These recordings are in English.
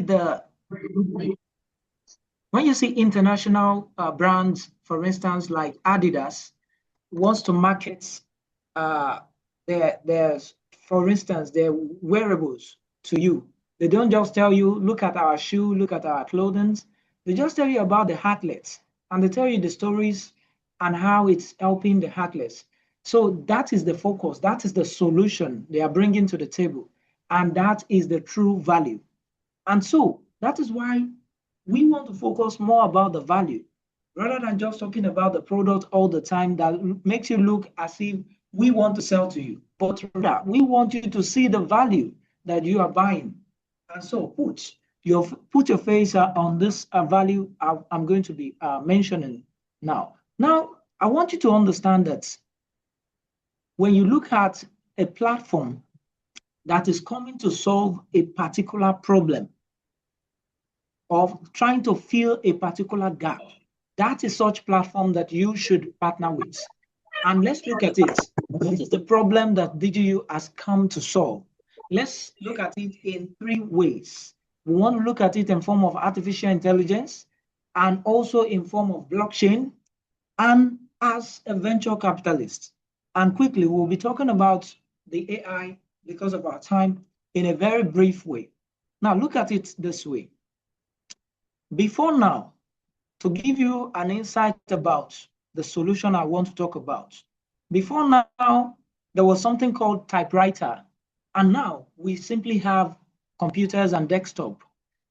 the when you see international brands, for instance, like Adidas, wants to market for instance, their wearables to you. They don't just tell you, look at our shoe, look at our clothing. They just tell you about the athletes, and they tell you the stories and how it's helping the athletes. So that is the focus. That is the solution they are bringing to the table. And that is the true value. And so that is why we want to focus more about the value rather than just talking about the product all the time that makes you look as if we want to sell to you. But rather, we want you to see the value that you are buying. And so put your face on this value I'm going to be mentioning now. Now, I want you to understand that when you look at a platform that is coming to solve a particular problem of trying to fill a particular gap, that is such platform that you should partner with. And let's look at it. What is the problem that DigiU has come to solve? Let's look at it in three ways. We want to look at it in form of artificial intelligence, and also in form of blockchain, and as a venture capitalist. And quickly, we'll be talking about the AI, because of our time, in a very brief way. Now, look at it this way. Before now, to give you an insight about the solution I want to talk about, before now, there was something called typewriter, and now we simply have computers and desktop.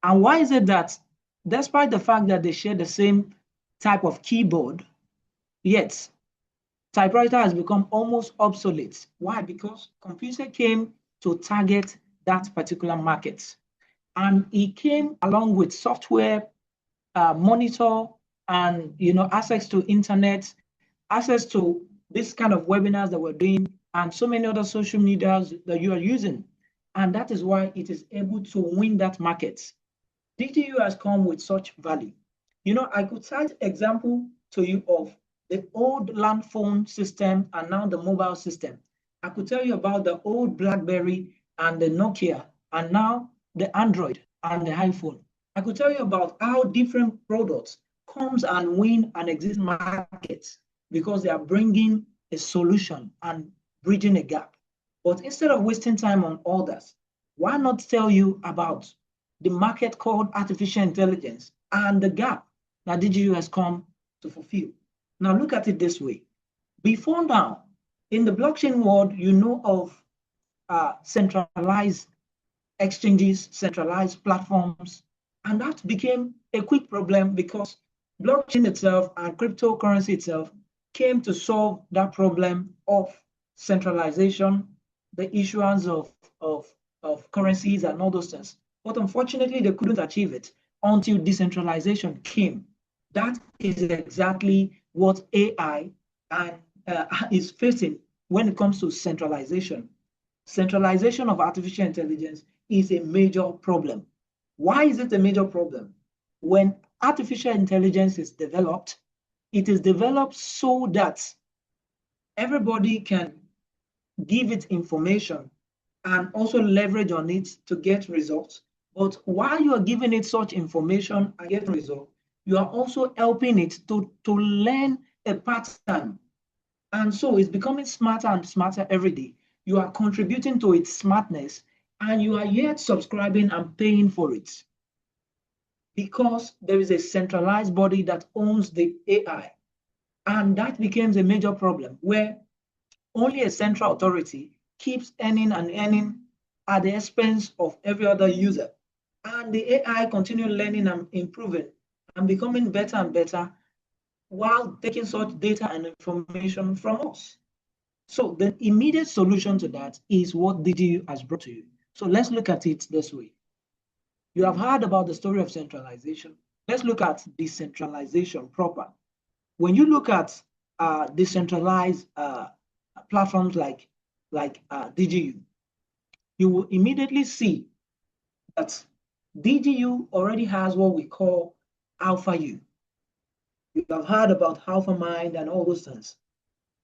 And why is it that, despite the fact that they share the same type of keyboard, yet typewriter has become almost obsolete? Why? Because computer came to target that particular market, and it came along with software, monitor, and access to internet, access to this kind of webinars that we're doing, and so many other social medias that you are using. And that is why it is able to win that market. DigiU has come with such value. I could cite example to you of the old land phone system and now the mobile system. I could tell you about the old BlackBerry and the Nokia, and now the Android and the iPhone. I could tell you about how different products comes and win an existing market because they are bringing a solution and bridging a gap. But instead of wasting time on others, why not tell you about the market called artificial intelligence and the gap that DigiU has come to fulfill? Now look at it this way. Before now, in the blockchain world, you know of centralized exchanges, centralized platforms, and that became a quick problem because blockchain itself and cryptocurrency itself came to solve that problem of centralization, the issuance of currencies and all those things. But unfortunately, they couldn't achieve it until decentralization came. That is exactly what AI is facing when it comes to centralization. Centralization of artificial intelligence is a major problem. Why is it a major problem? When artificial intelligence is developed, it is developed so that everybody can give it information and also leverage on it to get results. But while you are giving it such information and getting results, you are also helping it to learn a pattern. And so it's becoming smarter and smarter every day. You are contributing to its smartness, and you are yet subscribing and paying for it because there is a centralized body that owns the AI. And that becomes a major problem where only a central authority keeps earning and earning at the expense of every other user. And the AI continues learning and improving and becoming better and better while taking such data and information from us. So the immediate solution to that is what DigiU has brought to you. So let's look at it this way. You have heard about the story of centralization. Let's look at decentralization proper. When you look at decentralized platforms like DigiU, you will immediately see that DigiU already has what we call Alpha U. You have heard about Alpha Mind and all those things.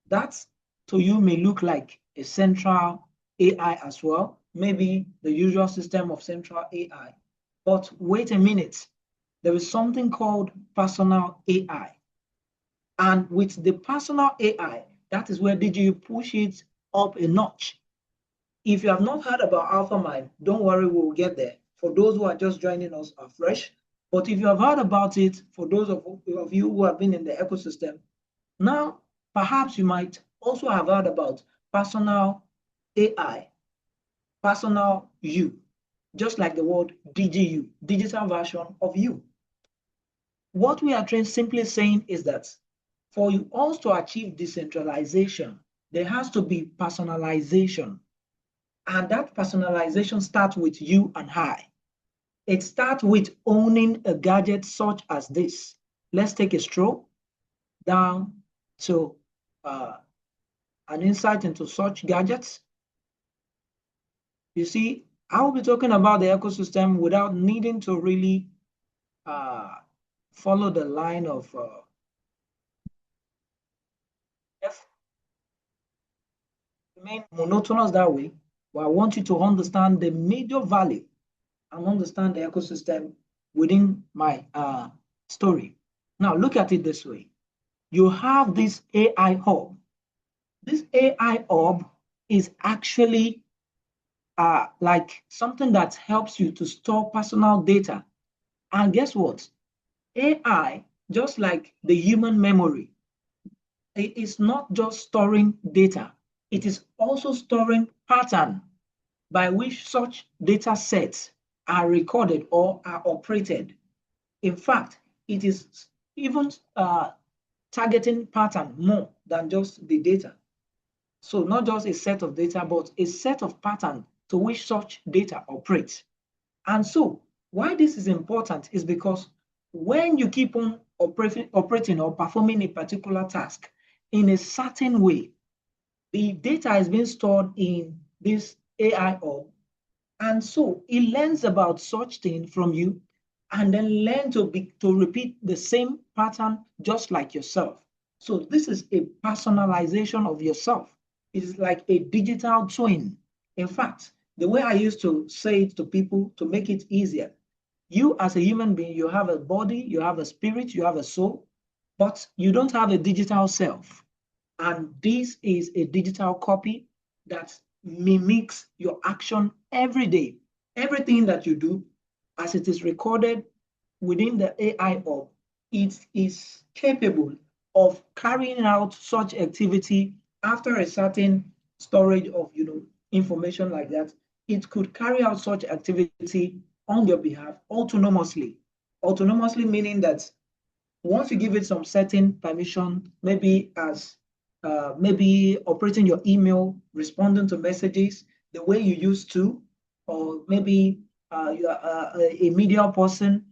That to you may look like a central AI as well, maybe the usual system of central AI. But wait a minute, there is something called personal AI. And with the personal AI, that is where DigiU push it up a notch. If you have not heard about AlphaMind, don't worry, we'll get there. For those who are just joining us afresh, but if you have heard about it, for those of you who have been in the ecosystem, now perhaps you might also have heard about personal AI, personal you, just like the word DigiU, digital version of you. What we are simply saying is that for you all to achieve decentralization, there has to be personalization. And that personalization starts with you and I. It starts with owning a gadget such as this. Let's take a stroll down to an insight into such gadgets. You see, I will be talking about the ecosystem without needing to really follow the line of remain monotonous that way, but I want you to understand the major value and understand the ecosystem within my story. Now, look at it this way. You have this AI hub. This AI hub is actually like something that helps you to store personal data. And guess what? AI, just like the human memory, it is not just storing data. It is also storing pattern by which such data sets are recorded or are operated. In fact, it is even targeting pattern more than just the data. So not just a set of data, but a set of pattern to which such data operates. And so why this is important is because when you keep on operating or performing a particular task in a certain way, the data is being stored in this AI hub. And so it learns about such thing from you and then learn to repeat the same pattern just like yourself. So this is a personalization of yourself. It is like a digital twin. In fact, the way I used to say it to people to make it easier, you as a human being, you have a body, you have a spirit, you have a soul, but you don't have a digital self. And this is a digital copy that mimics your action every day. Everything that you do, as it is recorded within the AI hub, it is capable of carrying out such activity after a certain storage of information like that. It could carry out such activity on your behalf autonomously. Autonomously meaning that once you give it some certain permission, maybe as maybe operating your email, responding to messages the way you used to, or maybe you are a media person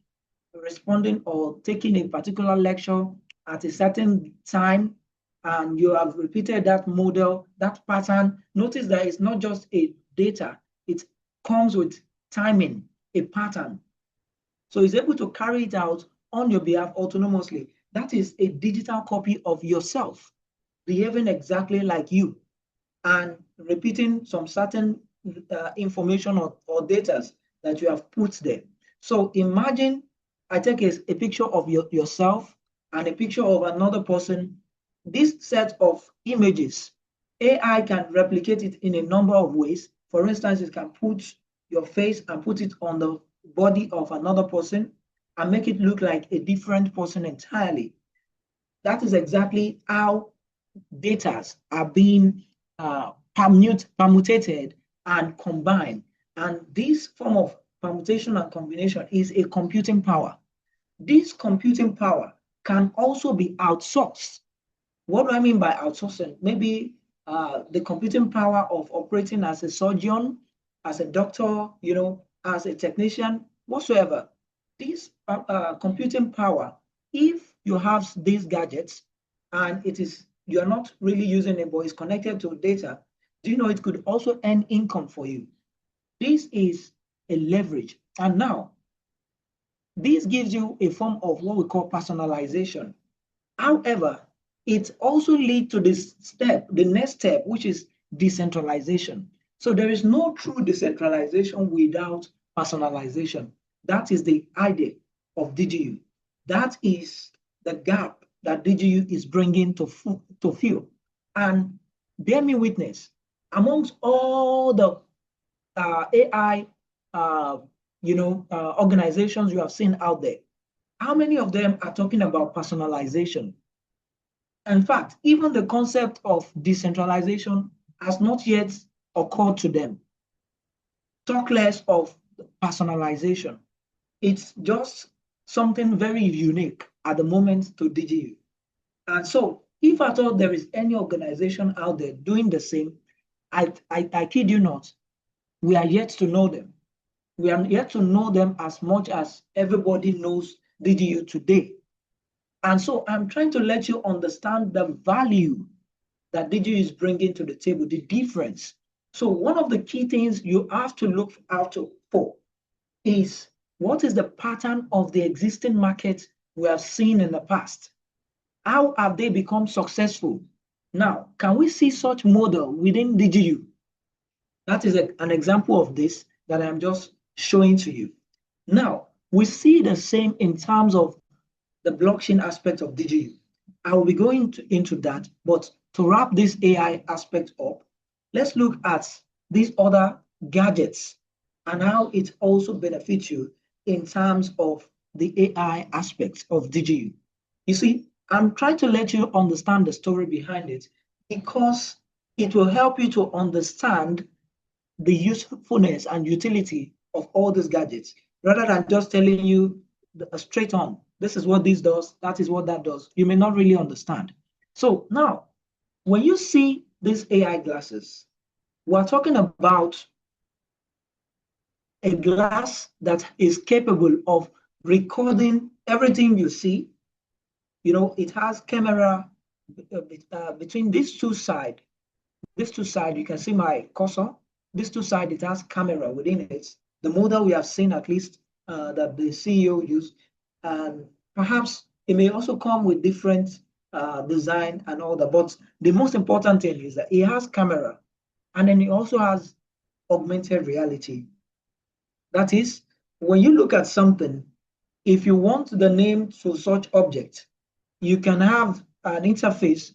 responding or taking a particular lecture at a certain time, and you have repeated that model, that pattern. Notice that it's not just a data, it comes with timing, a pattern. So it's able to carry it out on your behalf autonomously. That is a digital copy of yourself, behaving exactly like you and repeating some certain information or data that you have put there. So imagine I take a picture of yourself and a picture of another person. This set of images, AI can replicate it in a number of ways. For instance, it can put your face and put it on the body of another person and make it look like a different person entirely. That is exactly how data are being permutated and combined. And this form of permutation and combination is a computing power. This computing power can also be outsourced. What do I mean by outsourcing? Maybe the computing power of operating as a surgeon, as a doctor, as a technician, whatsoever. This computing power, if you have these gadgets and you are not really using it, but it's connected to data, do you know it could also earn income for you? This is a leverage. And now, this gives you a form of what we call personalization. However, it also leads to the next step, which is decentralization. So there is no true decentralization without personalization. That is the idea of DigiU. That is the gap that DigiU is bringing to fill. And bear me witness, amongst all the AI, organizations you have seen out there, how many of them are talking about personalization? In fact, even the concept of decentralization has not yet occurred to them. Talk less of personalization. It's just something very unique at the moment to DigiU. And so, if at all there is any organization out there doing the same, I kid you not, we are yet to know them. We are yet to know them as much as everybody knows DigiU today. And so I'm trying to let you understand the value that DigiU is bringing to the table, the difference. So one of the key things you have to look out for is what is the pattern of the existing market we have seen in the past? How have they become successful? Now, can we see such model within DigiU? That is an example of this that I'm just showing to you. Now, we see the same in terms of the blockchain aspect of DigiU. I will be going into that, but to wrap this AI aspect up, let's look at these other gadgets and how it also benefits you in terms of the AI aspects of DigiU. You see, I'm trying to let you understand the story behind it because it will help you to understand the usefulness and utility of all these gadgets rather than just telling you straight on, this is what this does, that is what that does. You may not really understand. So now, when you see these AI glasses, we're talking about a glass that is capable of recording everything you see. You know, it has camera between these two sides. These two sides, you can see my cursor. These two sides, it has camera within it. The model we have seen, at least that the CEO used, and perhaps it may also come with different design and all that. But the most important thing is that it has camera, and then it also has augmented reality. That is, when you look at something, if you want the name to such object, you can have an interface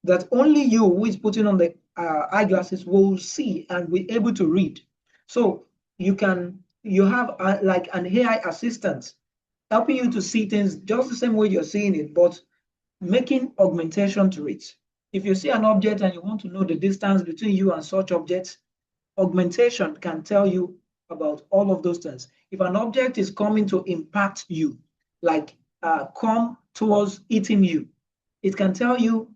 that only you who is putting on the eyeglasses will see and be able to read. So you have like an AI assistant helping you to see things just the same way you're seeing it, but making augmentation to it. If you see an object and you want to know the distance between you and such objects, augmentation can tell you about all of those things. If an object is coming to impact you, like come towards eating you, it can tell you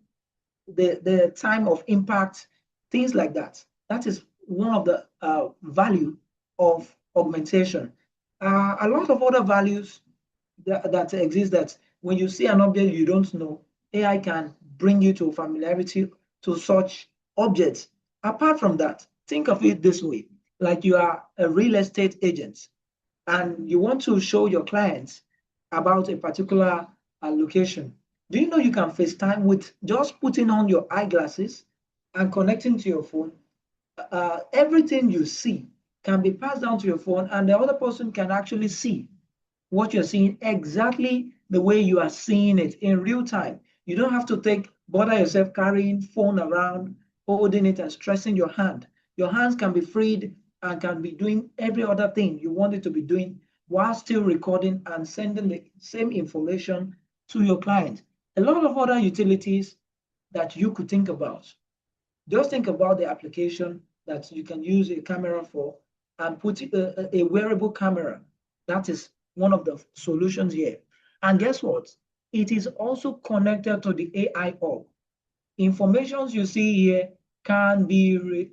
the time of impact, things like that. That is one of the value of augmentation. A lot of other values that exist that when you see an object you don't know, AI can bring you to familiarity to such objects. Apart from that, think of it this way, like you are a real estate agent and you want to show your clients about a particular location. Do you know you can FaceTime with just putting on your eyeglasses and connecting to your phone? Everything you see can be passed down to your phone, and the other person can actually see what you're seeing exactly the way you are seeing it in real time. You don't have to bother yourself carrying phone around, holding it and stressing your hand. Your hands can be freed and can be doing every other thing you want it to be doing while still recording and sending the same information to your client. A lot of other utilities that you could think about. Just think about the application that you can use a camera for and put a wearable camera. That is one of the solutions here. And guess what? It is also connected to the AI hub. Information you see here can be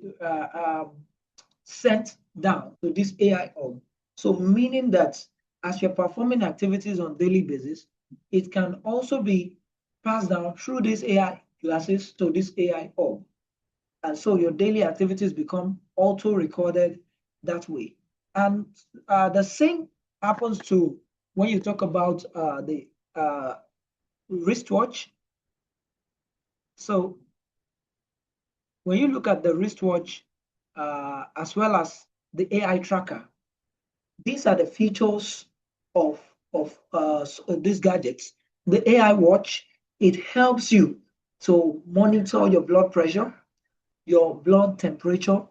sent down to this AI hub. So meaning that as you're performing activities on daily basis, it can also be passed down through this AI glasses to this AI hub. And so your daily activities become auto-recorded that way. And the same happens to when you talk about the wristwatch. So when you look at the wristwatch, as well as the AI tracker, these are the features of these gadgets. The AI watch, it helps you to monitor your blood pressure, your blood temperature,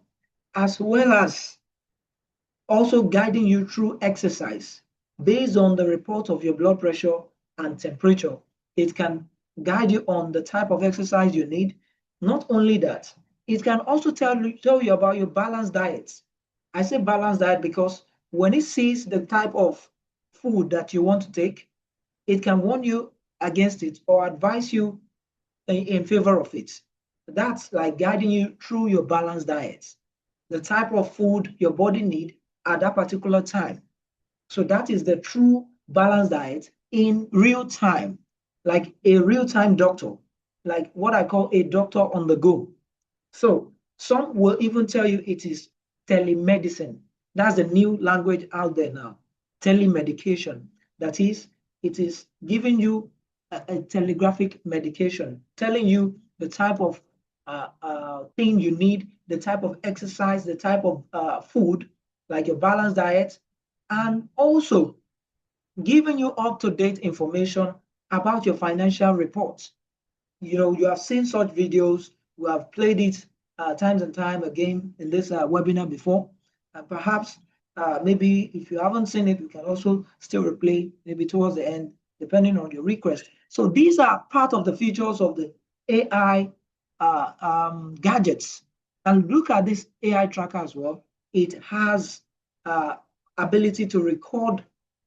as well as also guiding you through exercise based on the report of your blood pressure and temperature. It can guide you on the type of exercise you need. Not only that, it can also tell you about your balanced diet. I say balanced diet because when it sees the type of food that you want to take, it can warn you against it or advise you in favor of it. That's like guiding you through your balanced diet, the type of food your body need at that particular time. So that is the true balanced diet in real time, like a real-time doctor, like what I call a doctor on the go. So some will even tell you it is telemedicine. That's the new language out there now. Telemedication. That is, it is giving you a telegraphic medication, telling you the type of thing you need, the type of exercise, the type of food, like your balanced diet, and also giving you up-to-date information about your financial reports. You know, you have seen such videos. We have played it times and time again in this webinar before. And perhaps maybe if you haven't seen it, we can also still replay maybe towards the end, depending on your request. So these are part of the features of the AI gadgets. And look at this AI tracker as well. It has ability to record,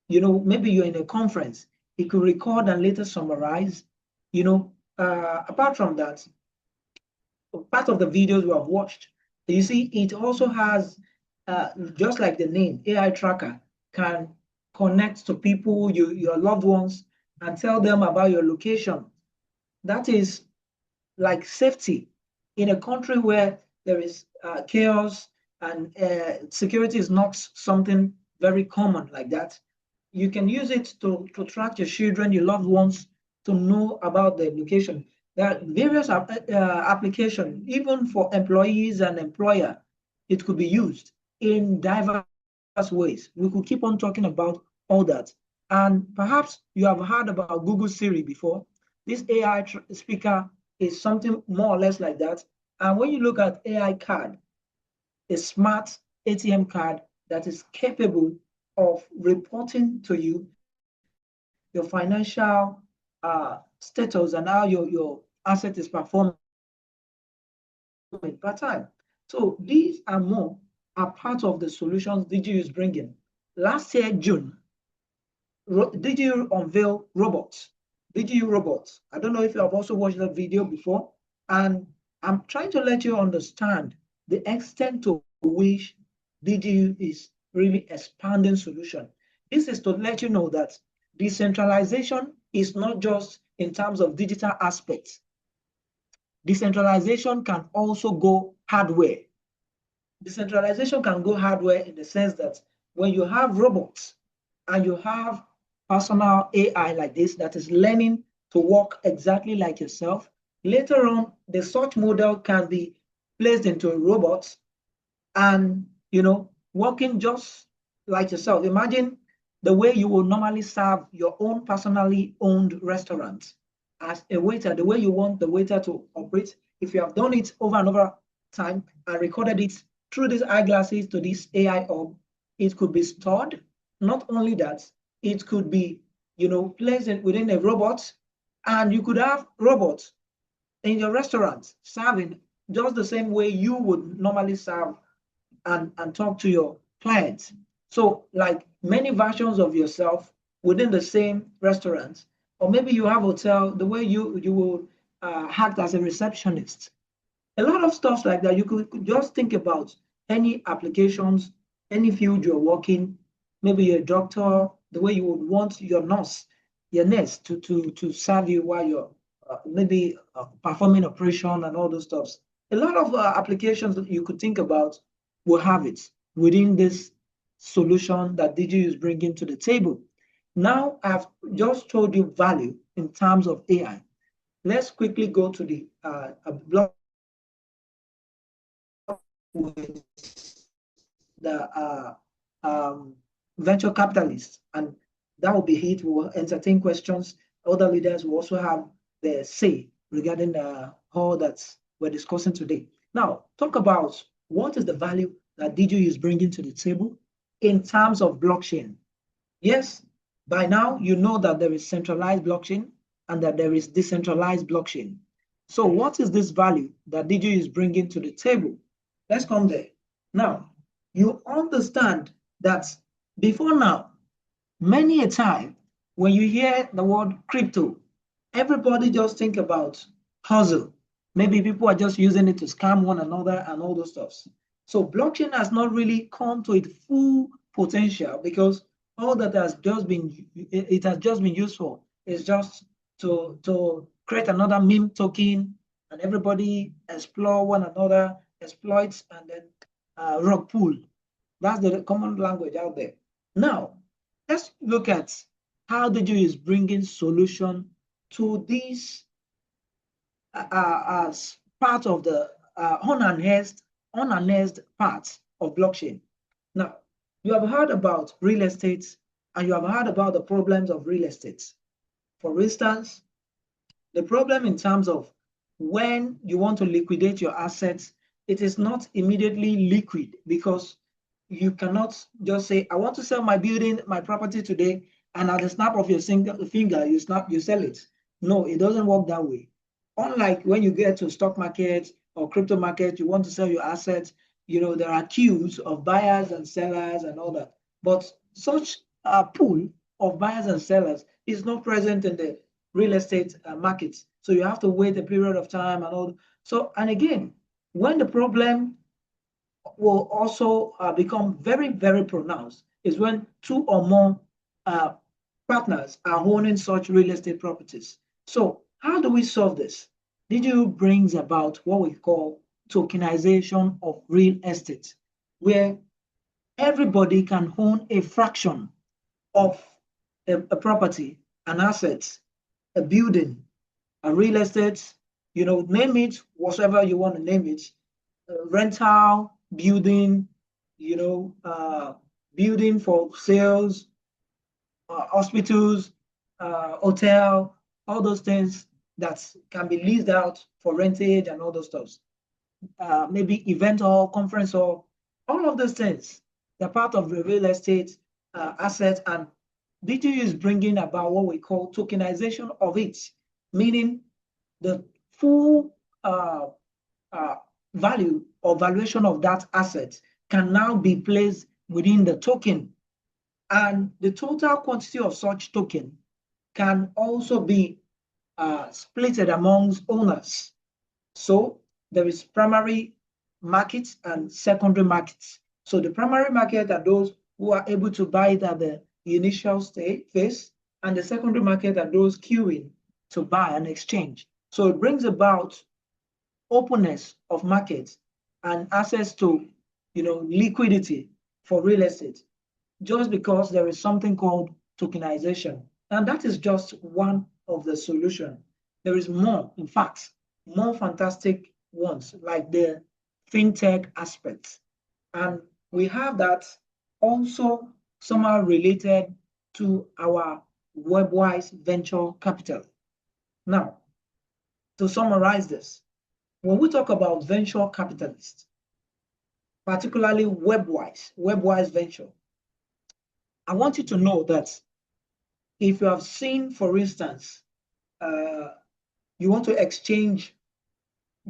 you know, maybe you're in a conference, it could record and later summarize, you know. Apart from that, part of the videos we have watched, you see, it also has, just like the name, AI tracker can connect to people, your loved ones, and tell them about your location. That is like safety in a country where there is chaos and security is not something very common like that. You can use it to track your children, your loved ones, to know about the location. There are various applications, even for employees and employer. It could be used in diverse ways. We could keep on talking about all that. And perhaps you have heard about Google Siri before. This AI speaker is something more or less like that. And when you look at AI card, a smart ATM card that is capable of reporting to you your financial status and how your asset is performing per time. So these are more are part of the solutions DigiU is bringing. Last year, June, DigiU unveiled robots, DigiU robots. I don't know if you have also watched that video before, and I'm trying to let you understand the extent to which DigiU is really expanding solution. This is to let you know that decentralization is not just in terms of digital aspects. Decentralization can also go hardware. Decentralization can go hardware in the sense that when you have robots and you have personal AI like this that is learning to walk exactly like yourself, later on, the such model can be placed into a robot and, you know, working just like yourself. Imagine the way you will normally serve your own personally owned restaurant as a waiter, the way you want the waiter to operate. If you have done it over and over time and recorded it through these eyeglasses to this AI hub, it could be stored. Not only that, it could be, you know, placed within a robot, and you could have robots in your restaurant serving just the same way you would normally serve and talk to your clients. So like many versions of yourself within the same restaurant, or maybe you have a hotel, the way you will act as a receptionist. A lot of stuff like that. You could just think about any applications, any field you're working, maybe you're a doctor, the way you would want your nurse to serve you while you're maybe performing operation and all those stuffs. A lot of applications that you could think about will have it within this solution that DigiU is bringing to the table. Now, I've just told you value in terms of AI. Let's quickly go to the blog with the venture capitalists, and that will be it. We will entertain questions. Other leaders will also have their say regarding all that we're discussing today. Now, talk about what is the value that DigiU is bringing to the table in terms of blockchain. Yes, by now you know that there is centralized blockchain and that there is decentralized blockchain. So what is this value that DigiU is bringing to the table? Let's come there. Now, you understand that before now, many a time when you hear the word crypto, everybody just think about hustle. Maybe people are just using it to scam one another and all those stuffs. So blockchain has not really come to its full potential because all that has just been used for is just to create another meme token and everybody explore one another, exploits, and then rug pull. That's the common language out there. Now, let's look at how DigiU is bringing solution to these as part of the unannounced parts of blockchain. Now, you have heard about real estate and you have heard about the problems of real estate. For instance, the problem in terms of when you want to liquidate your assets, it is not immediately liquid because you cannot just say, I want to sell my building, my property today, and at the snap of your finger, you sell it. No, it doesn't work that way. Unlike when you get to stock market or crypto market, you want to sell your assets, there are queues of buyers and sellers and all that. But such a pool of buyers and sellers is not present in the real estate markets. So you have to wait a period of time and all. So, and again, when the problem will also become very, very pronounced is when two or more partners are owning such real estate properties. So how do we solve this? DigiU brings about what we call tokenization of real estate, where everybody can own a fraction of a property, an asset, a building, a real estate, name it, whatever you want to name it, rental, building, building for sales, hospitals, hotel, all those things that can be leased out for rentage and all those stuff. Maybe event hall, conference hall, all of those things. They're part of the real estate asset, and DigiU is bringing about what we call tokenization of it, meaning the full value or valuation of that asset can now be placed within the token, and the total quantity of such token can also be splitted amongst owners. So there is primary markets and secondary markets. So the primary market are those who are able to buy it at the initial phase, and the secondary market are those queuing to buy and exchange. So it brings about openness of markets and access to liquidity for real estate, just because there is something called tokenization. And that is just one of the solutions. There is more, in fact, more fantastic ones, like the fintech aspects. And we have that also somehow related to our web-wise venture capital. Now, to summarize this, when we talk about venture capitalists, particularly web-wise venture, I want you to know that if you have seen, for instance, you want to exchange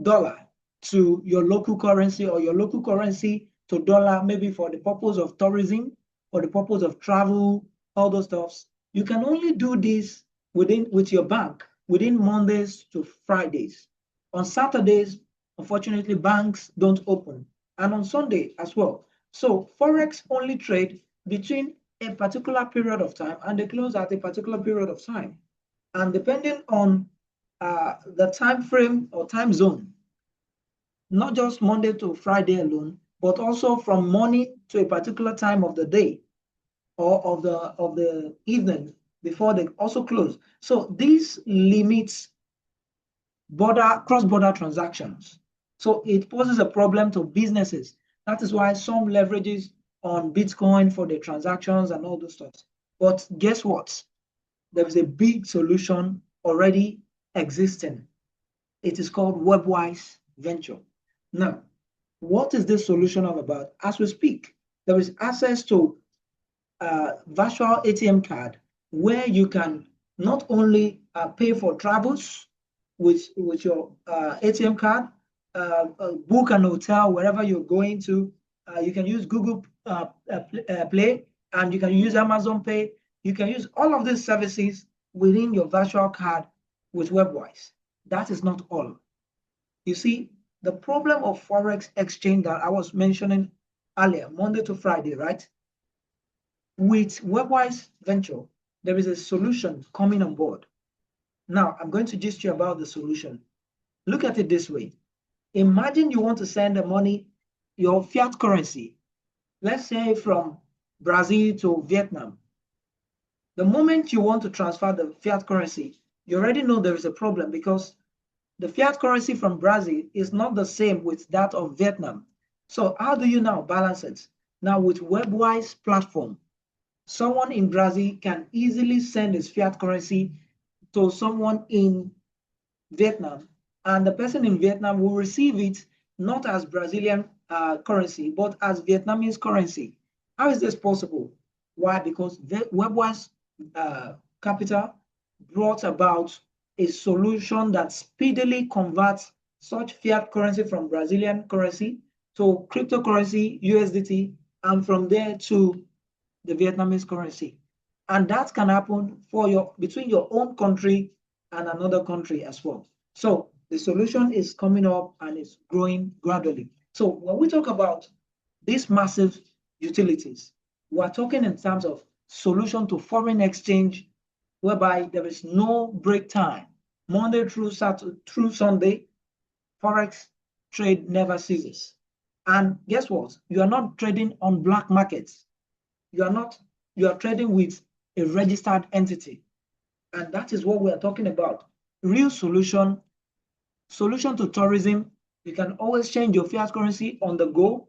dollar to your local currency or your local currency to dollar, maybe for the purpose of tourism, for the purpose of travel, all those stuffs, you can only do this with your bank within Mondays to Fridays. On Saturdays, unfortunately, banks don't open, and on Sunday as well. So Forex only trade between a particular period of time and they close at a particular period of time. And depending on the time frame or time zone, not just Monday to Friday alone, but also from morning to a particular time of the day or of the evening before they also close. So this limits cross-border transactions. So it poses a problem to businesses. That is why some leverages on Bitcoin for the transactions and all those stuff. But guess what? There is a big solution already existing. It is called WebWise Venture. Now, what is this solution all about? As we speak, there is access to a virtual ATM card where you can not only pay for travels with your ATM card, book an hotel wherever you're going to. You can use Google Play, and you can use Amazon Pay. You can use all of these services within your virtual card with WebWise. That is not all. You see, the problem of Forex exchange that I was mentioning earlier, Monday to Friday, right? With WebWise Venture, there is a solution coming on board. Now, I'm going to gist you about the solution. Look at it this way. Imagine you want to send the money, your fiat currency, let's say from Brazil to Vietnam. The moment you want to transfer the fiat currency, you already know there is a problem because the fiat currency from Brazil is not the same with that of Vietnam. So how do you now balance it? Now with WebWise platform, someone in Brazil can easily send his fiat currency to someone in Vietnam, and the person in Vietnam will receive it not as Brazilian currency, but as Vietnamese currency. How is this possible? Why? Because WebWise Capital brought about a solution that speedily converts such fiat currency from Brazilian currency to cryptocurrency, USDT, and from there to the Vietnamese currency. And that can happen for between your own country and another country as well. So the solution is coming up and it's growing gradually. So when we talk about these massive utilities, we're talking in terms of solution to foreign exchange, whereby there is no break time. Monday through Saturday through Sunday, Forex trade never ceases. And guess what? You are not trading on black markets. You are trading with a registered entity. And that is what we are talking about. Real solution to tourism. You can always change your fiat currency on the go.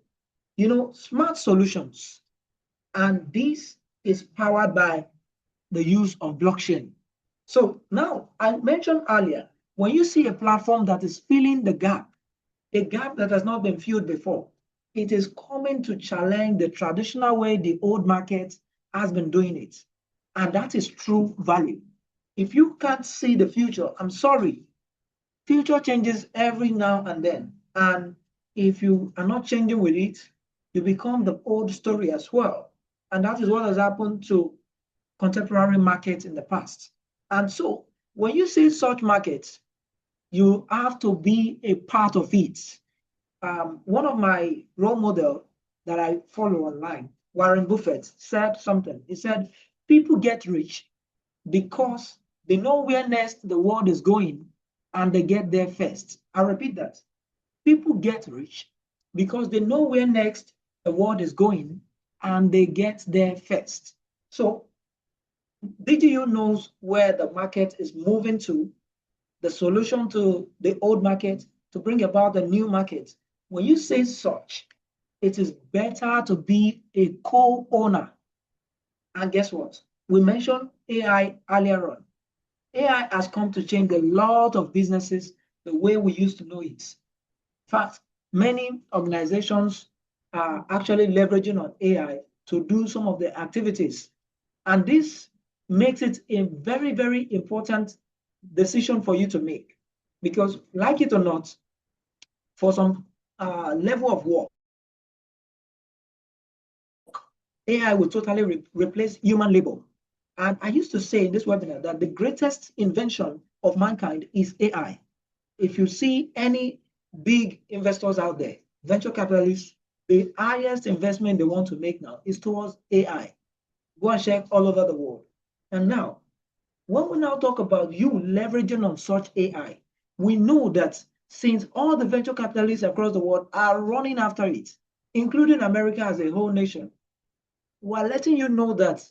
You know, smart solutions. And this is powered by the use of blockchain. So now, I mentioned earlier, when you see a platform that is filling the gap, a gap that has not been filled before, it is coming to challenge the traditional way the old market has been doing it. And that is true value. If you can't see the future, I'm sorry. Future changes every now and then. And if you are not changing with it, you become the old story as well. And that is what has happened to contemporary markets in the past. And so when you see such markets, you have to be a part of it. One of my role models that I follow online, Warren Buffett, said something. He said, people get rich because they know where next the world is going and they get there first. I repeat that. People get rich because they know where next the world is going and they get there first. So DigiU knows where the market is moving to, the solution to the old market to bring about the new market. When you say such, it is better to be a co-owner. And guess what? We mentioned AI earlier on. AI has come to change a lot of businesses the way we used to know it. In fact, many organizations are actually leveraging on AI to do some of the activities. And this makes it a very, very important decision for you to make. Because like it or not, for some level of work, AI will totally replace human labor. And I used to say in this webinar that the greatest invention of mankind is AI. If you see any big investors out there, venture capitalists, the highest investment they want to make now is towards AI. Go and check all over the world. And now, when we now talk about you leveraging on such AI, we know that since all the venture capitalists across the world are running after it, including America as a whole nation, we're letting you know that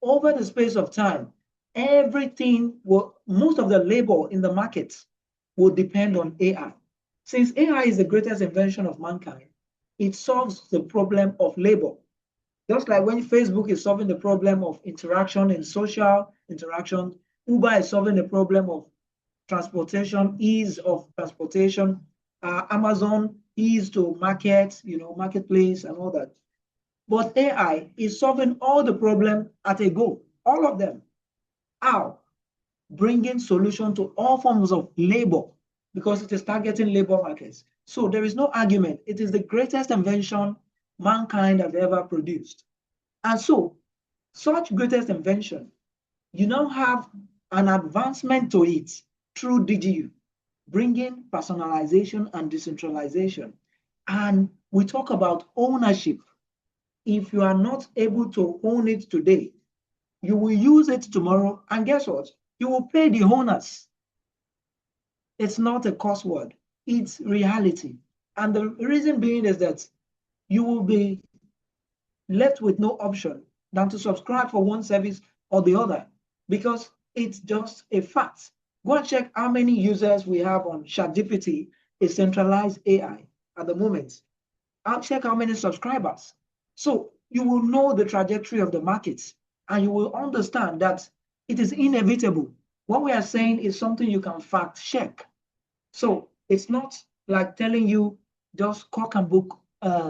over the space of time, most of the labor in the markets will depend on AI. Since AI is the greatest invention of mankind, it solves the problem of labor. Just like when Facebook is solving the problem of interaction in social interaction, Uber is solving the problem of transportation, ease of transportation, Amazon, ease to market, marketplace and all that. But AI is solving all the problem at a go, all of them. How? Bringing solution to all forms of labor because it is targeting labor markets. So there is no argument. It is the greatest invention mankind have ever produced. And so, such greatest invention, you now have an advancement to it through DigiU, bringing personalization and decentralization. And we talk about ownership. If you are not able to own it today, you will use it tomorrow, and guess what? You will pay the owners. It's not a curse word, it's reality. And the reason being is that you will be left with no option than to subscribe for one service or the other because it's just a fact. Go and check how many users we have on ChatGPT, a centralized AI at the moment. I'll check how many subscribers. So you will know the trajectory of the markets and you will understand that it is inevitable. What we are saying is something you can fact check. So it's not like telling you just cock and book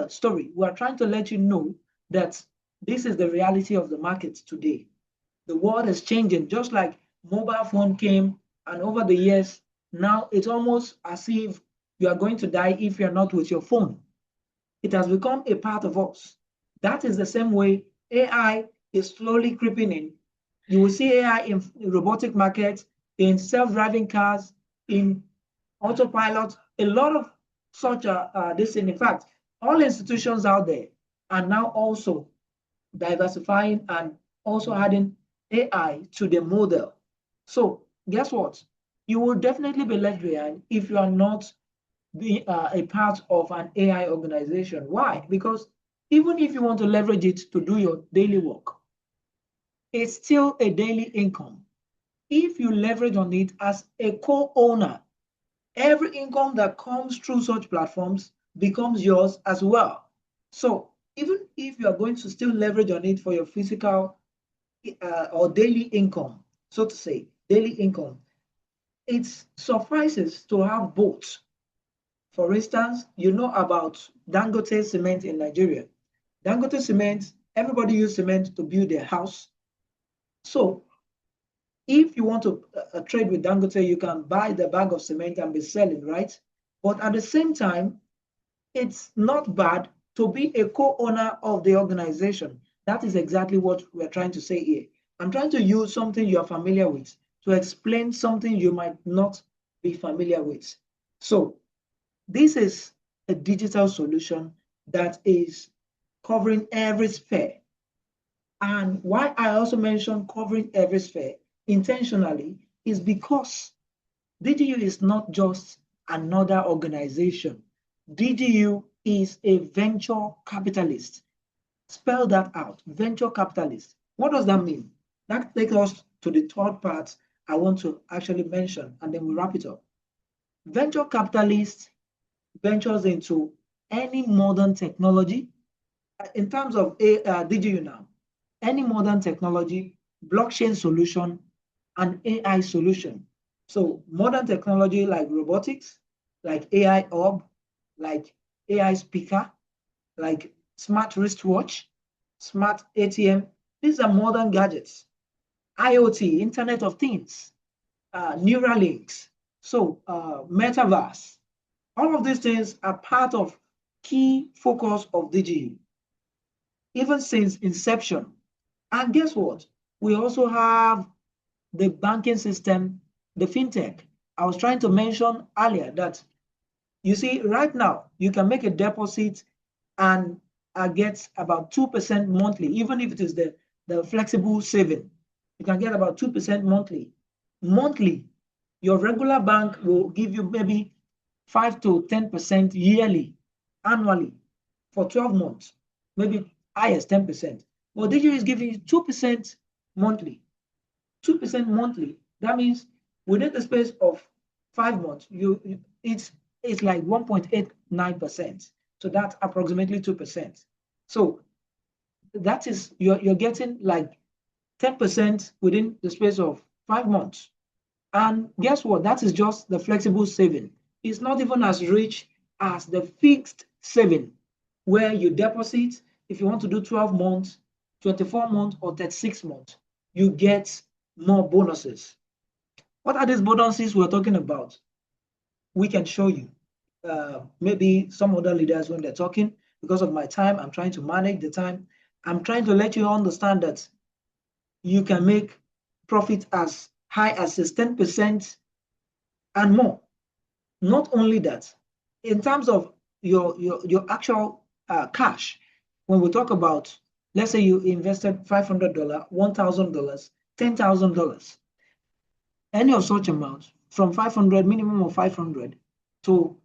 story. We are trying to let you know that this is the reality of the market today. The world is changing, just like mobile phone came, and over the years, now it's almost as if you are going to die if you're not with your phone. It has become a part of us. That is the same way AI is slowly creeping in. You will see AI in robotic markets, in self-driving cars, in autopilot, a lot of such this. In fact, all institutions out there are now also diversifying and also adding AI to the model. So guess what? You will definitely be left behind if you are not a part of an AI organization. Why? Because even if you want to leverage it to do your daily work, it's still a daily income. If you leverage on it as a co-owner, every income that comes through such platforms becomes yours as well. So even if you are going to still leverage on it for your physical or daily income, so to say, daily income, it suffices to have both. For instance, you know about Dangote cement in Nigeria. Dangote cement, everybody use cement to build their house. So if you want to trade with Dangote, you can buy the bag of cement and be selling, right? But at the same time, it's not bad to be a co-owner of the organization. That is exactly what we're trying to say here. I'm trying to use something you're familiar with to explain something you might not be familiar with. So this is a digital solution that is covering every sphere. And why I also mentioned covering every sphere intentionally is because DigiU is not just another organization. DigiU is a venture capitalist. Spell that out, venture capitalist. What does that mean? That takes us to the third part I want to actually mention, and then we wrap it up. Venture capitalist ventures into any modern technology. In terms of DigiU now, any modern technology, blockchain solution, and AI solution. So modern technology like robotics, like AI orb, like AI speaker, like smart wristwatch, smart ATM. These are modern gadgets. IoT, Internet of Things, neural links, so metaverse. All of these things are part of key focus of DigiU, even since inception. And guess what? We also have the banking system, the fintech. I was trying to mention earlier that you see right now you can make a deposit and get about 2% monthly, even if it is the flexible saving. You can get about 2% monthly. Monthly, your regular bank will give you maybe 5 to 10% yearly, annually for 12 months, maybe highest 10%. Well, DigiU is giving you 2% monthly. 2% monthly. That means within the space of 5 months, it's like 1.89%. So that's approximately 2%. So that is, you're getting like 10% within the space of 5 months. And guess what? That is just the flexible saving. It's not even as rich as the fixed saving, where you deposit. If you want to do 12 months, 24 months, or 36 months, you get more bonuses. What are these bonuses we're talking about? We can show you. Maybe some other leaders, when they're talking, because of my time, I'm trying to manage the time. I'm trying to let you understand that you can make profit as high as 10% and more. Not only that, in terms of your actual cash, when we talk about, let's say you invested $500, $1,000, $10,000, any of such amounts from 500, minimum of 500, to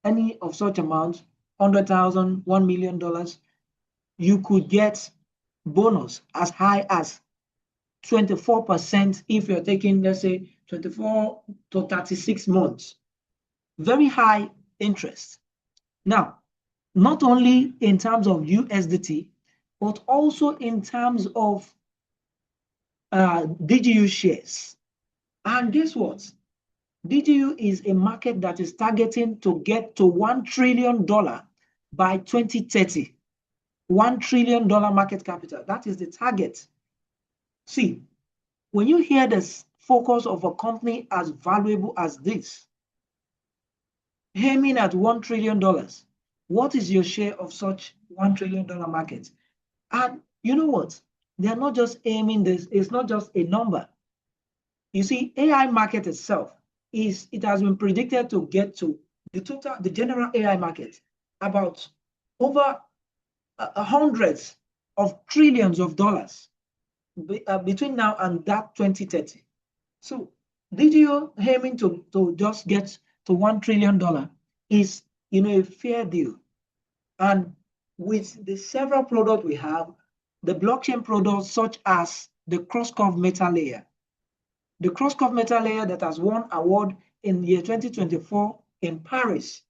any of such amounts, 100,000, $1 million, you could get bonus as high as 24% if you're taking, let's say, 24 to 36 months. Very high interest. Now, not only in terms of USDT, but also in terms of DigiU shares. And guess what? DigiU is a market that is targeting to get to $1 trillion by 2030. $1 trillion market capital. That is the target. See, when you hear this focus of a company as valuable as this, aiming at $1 trillion, what is your share of such $1 trillion market? And you know what? They are not just aiming this, it's not just a number. You see, AI market itself it has been predicted to get to the general AI market about over hundreds of trillions of dollars between now and that 2030. So DigiU aiming to just get to $1 trillion is, a fair deal. And with the several products we have, the blockchain products such as the cross-curve metal layer, the cross-curve metal layer that has won award in the year 2024 in Paris,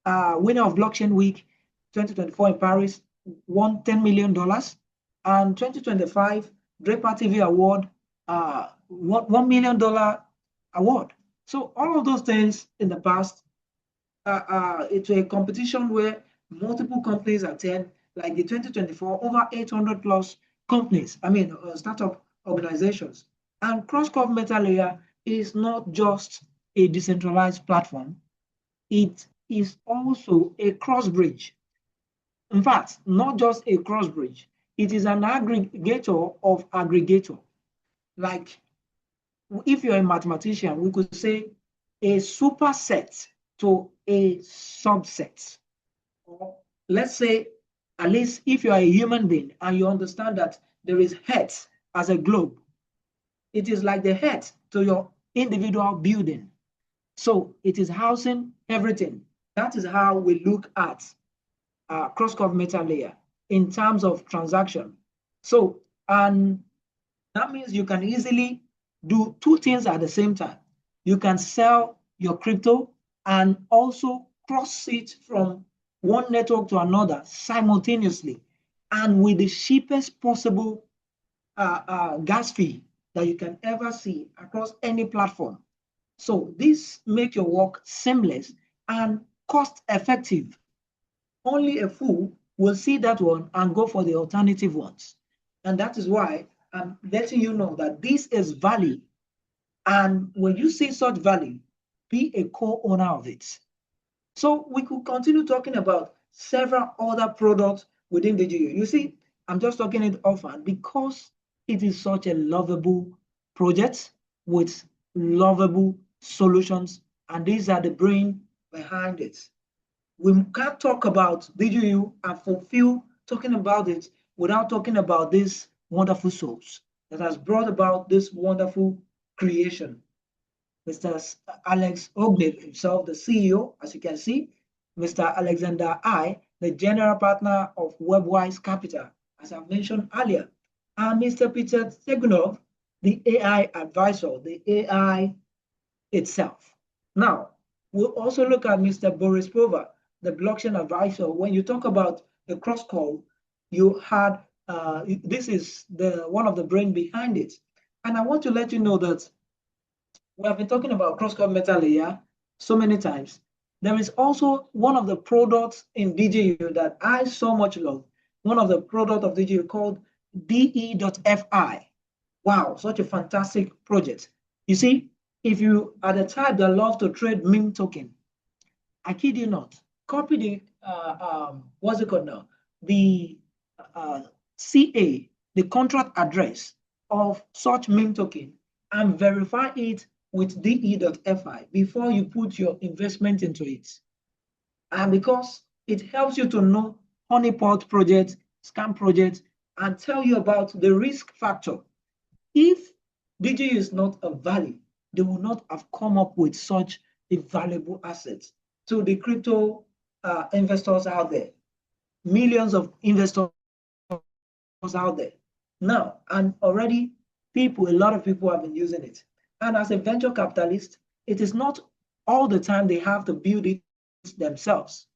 winner of Blockchain Week 2024 in Paris, won $10 million, and 2025 Draper TV Award, $1 million award. So all of those things in the past, it's a competition where multiple companies attend, like the 2024, over 800 plus companies, startup organizations. And cross-curve metal layer is not just a decentralized platform, it is also a cross bridge. In fact, not just a cross bridge, it is an aggregator of aggregator. Like, if you're a mathematician, we could say a superset to a subset. Or let's say, at least if you are a human being and you understand that there is head as a globe, it is like the head to your individual building. So it is housing everything. That is how we look at cross-curve metal layer in terms of transaction. So, and that means you can easily do two things at the same time. You can sell your crypto and also cross it from one network to another simultaneously, and with the cheapest possible gas fee that you can ever see across any platform. So this makes your work seamless and cost effective. Only a fool will see that one and go for the alternative ones. And that is why I'm letting you know that this is value. And when you see such value, be a co-owner of it. So we could continue talking about several other products within DigiU. You see, I'm just talking it offhand because it is such a lovable project with lovable solutions, and these are the brain behind it. We can't talk about DigiU and fulfill talking about it without talking about these wonderful souls that has brought about this wonderful creation. Mr. Alex Ognev himself, the CEO, as you can see, Mr. Alexander I, the general partner of WebWise Capital, as I've mentioned earlier, and Mr. Peter Stegunov, the AI advisor, the AI itself. Now, we'll also look at Mr. Boris Pova, the blockchain advisor. When you talk about the cross-curve, you had this is one of the brain behind it. And I want to let you know that we have been talking about cross-governmental layer so many times. There is also one of the products in DigiU that I so much love. One of the products of DigiU called DE.FI. Wow, such a fantastic project. You see, if you are the type that loves to trade meme token, I kid you not, copy the, what's it called now? The CA, the contract address of such meme token, and verify it with DE.FI before you put your investment into it. And because it helps you to know honeypot projects, scam projects, and tell you about the risk factor. If DigiU is not a value, they would not have come up with such a valuable asset to the crypto investors out there. Millions of investors out there now, and already a lot of people have been using it. And as a venture capitalist, it is not all the time they have to build it themselves.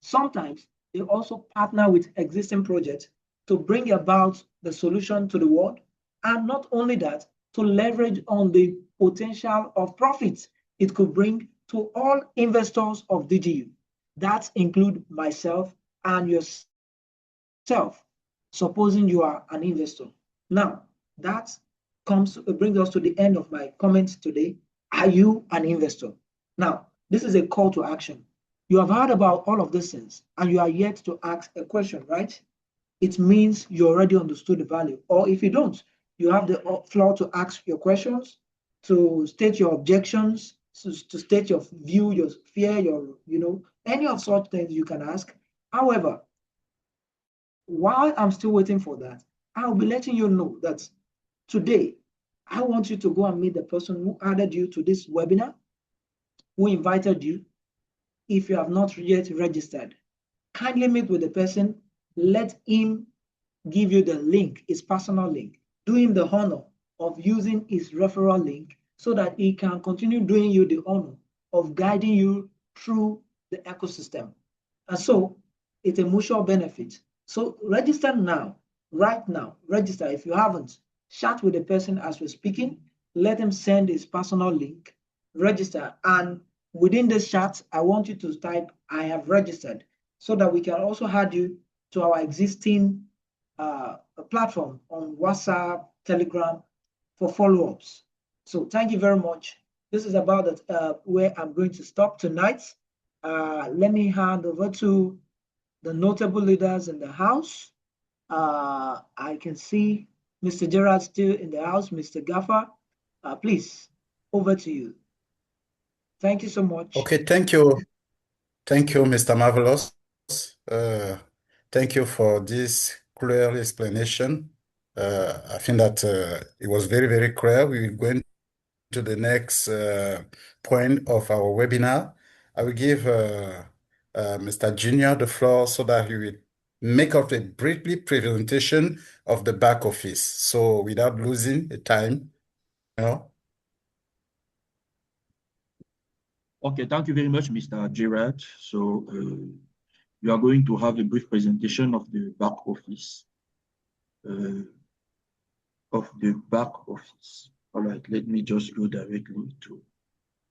Sometimes they also partner with existing projects to bring about the solution to the world, and not only that, to leverage on the potential of profits it could bring to all investors of DigiU. That include myself and yourself, supposing you are an investor. Now, that brings us to the end of my comments today. Are you an investor? Now, this is a call to action. You have heard about all of these things, and you are yet to ask a question, right? It means you already understood the value. Or if you don't, you have the floor to ask your questions, to state your objections, to state your view, your fear, any of such things you can ask. However, while I'm still waiting for that, I'll be letting you know that today, I want you to go and meet the person who added you to this webinar, who invited you. If you have not yet registered, kindly meet with the person. Let him give you the link, his personal link. Do him the honor of using his referral link so that he can continue doing you the honor of guiding you through the ecosystem. And so it's a mutual benefit. So register now, right now, register. If you haven't, chat with the person as we're speaking, let him send his personal link, register. And within this chat, I want you to type, I have registered, so that we can also add you to our existing platform on WhatsApp, Telegram for follow-ups. So thank you very much. This is about where I'm going to stop tonight. Let me hand over to the notable leaders in the house. I can see Mr. Gerard still in the house, Mr. Gaffer. Please, over to you. Thank you so much. Okay, thank you. Thank you, Mr. Marvelous. Thank you for this clear explanation. I think that it was very, very clear. We will go into the next point of our webinar. I will give Mr. Junior the floor so that he will make up a briefly presentation of the back office. So without losing the time, Okay, thank you very much, Mr. Gerard. So you are going to have a brief presentation of the back office. All right, let me just go directly to.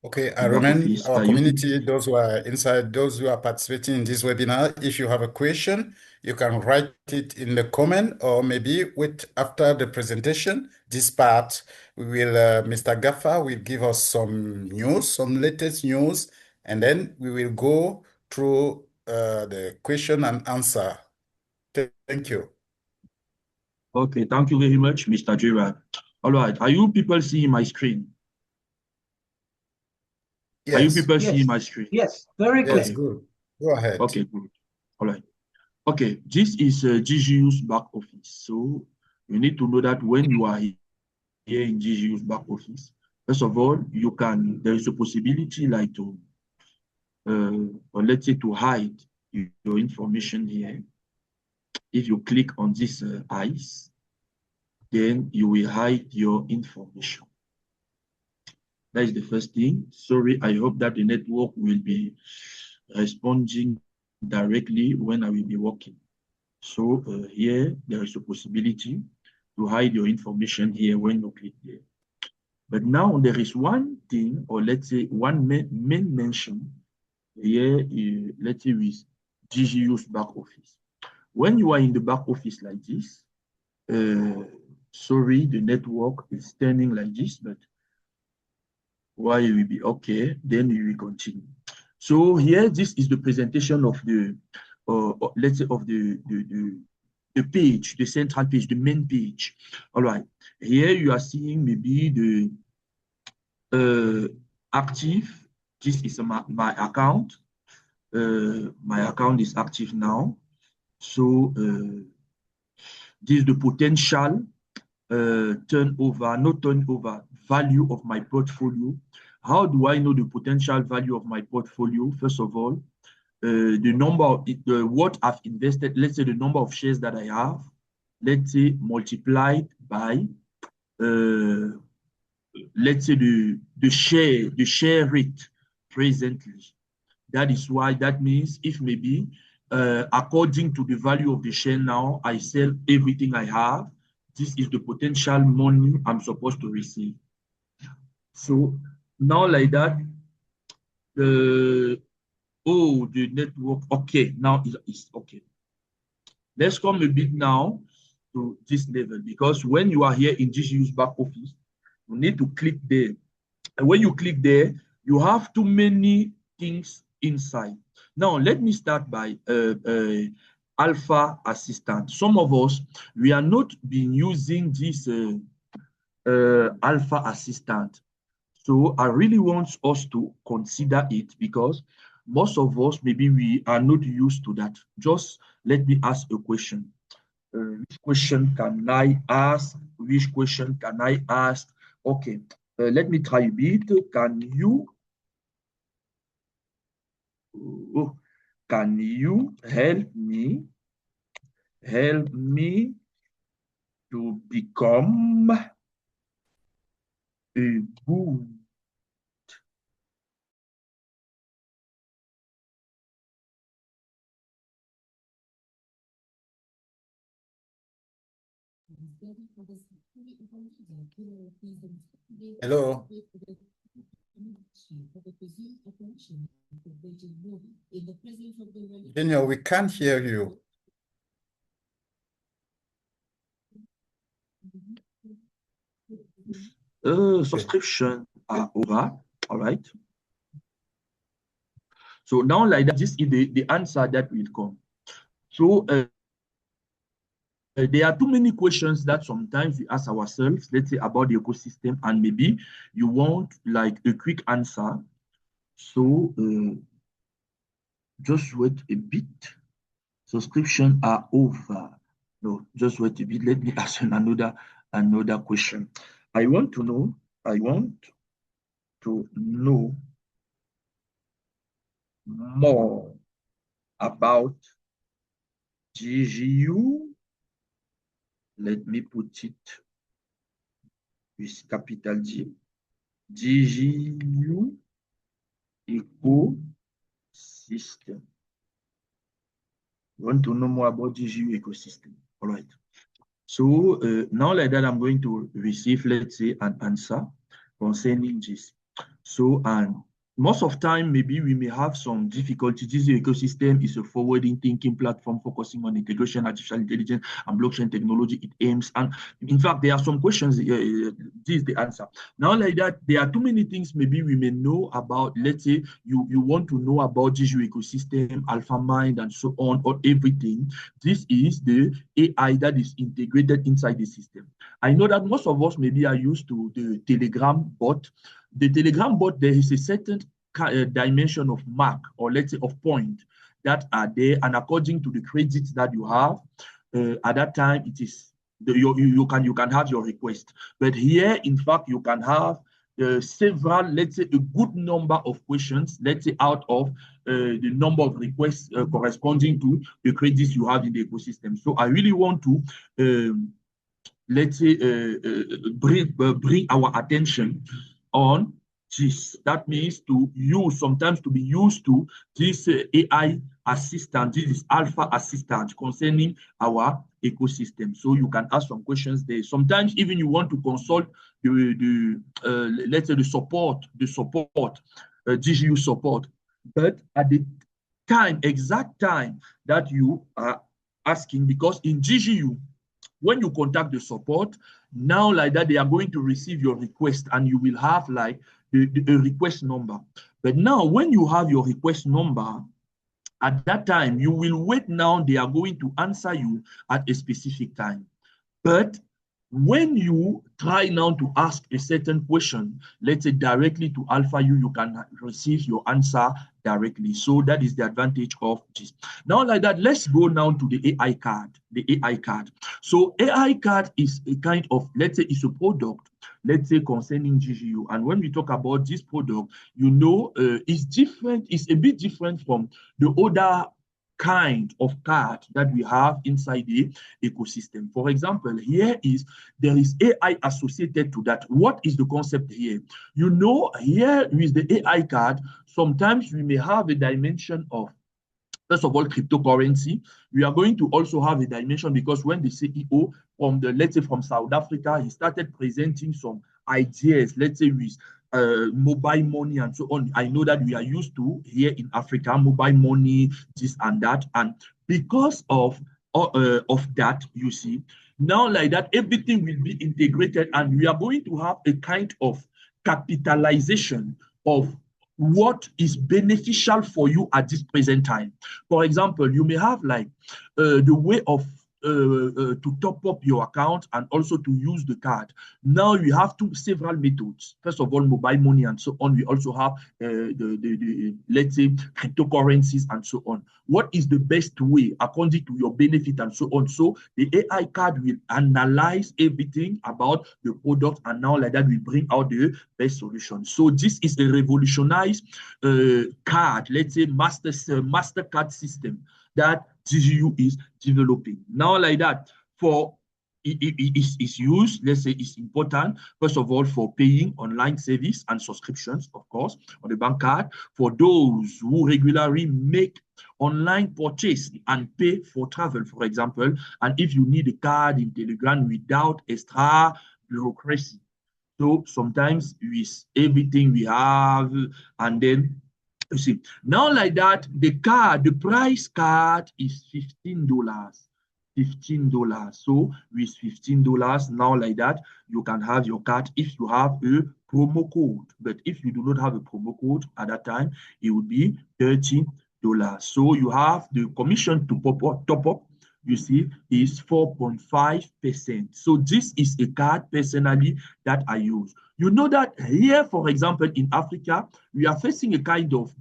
Okay, I remind our community, those who are inside, those who are participating in this webinar, if you have a question, you can write it in the comment, or maybe wait after the presentation. This part, we will, Mr. Gaffa will give us some news, some latest news, and then we will go through the question and answer. Thank you. Okay, thank you very much, Mr. Gerard. All right, are you people seeing my screen? Yes. Are you people seeing my screen? Yes, very clear. Yes, good. Go ahead. Okay, good. All right. Okay, this is DigiU's back office. So you need to know that when you are here in DigiU's back office, first of all, there is a possibility like to, or let's say to hide your information here. If you click on this eyes, then you will hide your information. That is the first thing. Sorry, I hope that the network will be responding directly when I will be working. So here, there is a possibility to hide your information here when you click there. But now there is one thing, or let's say one main mention here, let's say with DigiU's back office. When you are in the back office like this, sorry, the network is turning like this, but why it will be okay, then we will continue. So here, this is the presentation of the, let's say, of the page, the central page, the main page. All right. Here you are seeing maybe the active. This is my account. My account is active now. So this is the potential turnover, not turnover, value of my portfolio. How do I know the potential value of my portfolio? First of all, the number of what I've invested, let's say the number of shares that I have, let's say multiplied by let's say the share rate presently. That is why that means if maybe according to the value of the share now, I sell everything I have, this is the potential money I'm supposed to receive. So now like that, the network, okay, now it's okay. Let's come a bit now to this level, because when you are here in DigiU's back office, you need to click there. And when you click there, you have too many things inside. Now, let me start by Alpha Assistant. Some of us, we are not been using this Alpha Assistant. So I really want us to consider it, because most of us, maybe we are not used to that. Just let me ask a question. Which question can I ask? Which question can I ask? Okay, let me try a bit. Can you help me to become a good Hello. Junior, we can't hear you. Subscription are over. All right. So now like that, this is the answer that will come. So there are too many questions that sometimes we ask ourselves, let's say about the ecosystem, and maybe you want like a quick answer. So just wait a bit. Subscription are over. No, just wait a bit. Let me ask another question. I want to know more about DigiU. Let me put it with capital G. DigiU ecosystem. You want to know more about DigiU ecosystem. All right. So now like that, I'm going to receive, let's say, an answer concerning this. So, and most of time, maybe we may have some difficulty. This ecosystem is a forwarding thinking platform focusing on integration, artificial intelligence, and blockchain technology. It aims, and in fact, there are some questions. This is the answer. Now, like that, there are too many things maybe we may know about. Let's say you want to know about DigiU ecosystem, Alpha Mind, and so on, or everything. This is the AI that is integrated inside the system. I know that most of us maybe are used to the Telegram bot. The Telegram bot, there is a certain dimension of mark, or let's say of point, that are there, and according to the credits that you have at that time, it is you can have your request. But here, in fact, you can have several, let's say a good number of questions, let's say out of the number of requests corresponding to the credits you have in the ecosystem. So I really want to let's say bring our attention on this. That means to use, sometimes to be used to this AI assistant, this is alpha assistant concerning our ecosystem. So you can ask some questions there. Sometimes even you want to consult let's say the support, DigiU support. But at the exact time that you are asking, because in DigiU, when you contact the support, now like that, they are going to receive your request and you will have like a request number. But now when you have your request number, at that time, you will wait now, they are going to answer you at a specific time. But when you try now to ask a certain question, let's say directly to Alpha U, you can receive your answer directly. So that is the advantage of this. Now, like that, let's go now to the AI card. The AI card. So AI card is a kind of, let's say, it's a product, let's say, concerning DigiU. And when we talk about this product, you know, it's different. It's a bit different from the other kind of card that we have inside the ecosystem. For example, there is AI associated to that. What is the concept here? You know, here with the AI card, sometimes we may have a dimension of, first of all, cryptocurrency. We are going to also have a dimension because when the CEO from let's say from South Africa, he started presenting some ideas, let's say with mobile money and so on. I know that we are used to here in Africa, mobile money, this and that. And because of that, you see, now like that, everything will be integrated and we are going to have a kind of capitalization of what is beneficial for you at this present time. For example, you may have like the way of to top up your account and also to use the card. Now you have several methods. First of all, mobile money and so on. We also have let's say cryptocurrencies and so on. What is the best way according to your benefit and so on? So the AI card will analyze everything about the product and now like that we bring out the best solution. So this is a revolutionized card, let's say master card system that DigiU is developing. Now like that, for it's used, let's say it's important, first of all, for paying online service and subscriptions, of course, on the bank card, for those who regularly make online purchase and pay for travel, for example, and if you need a card in Telegram without extra bureaucracy. So sometimes with everything we have, and then you see, now like that, the price card is $15. $15. So with $15, now like that, you can have your card if you have a promo code. But if you do not have a promo code at that time, it would be $30. So you have the commission to top up, you see, is 4.5%. So this is a card personally that I use. You know that here, for example, in Africa, we are facing a kind of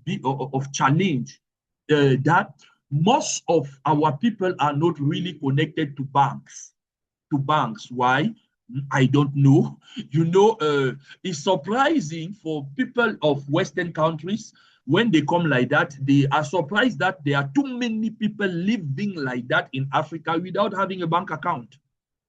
challenge that most of our people are not really connected to banks. Why? I don't know. You know, it's surprising for people of Western countries. When they come like that, they are surprised that there are too many people living like that in Africa without having a bank account.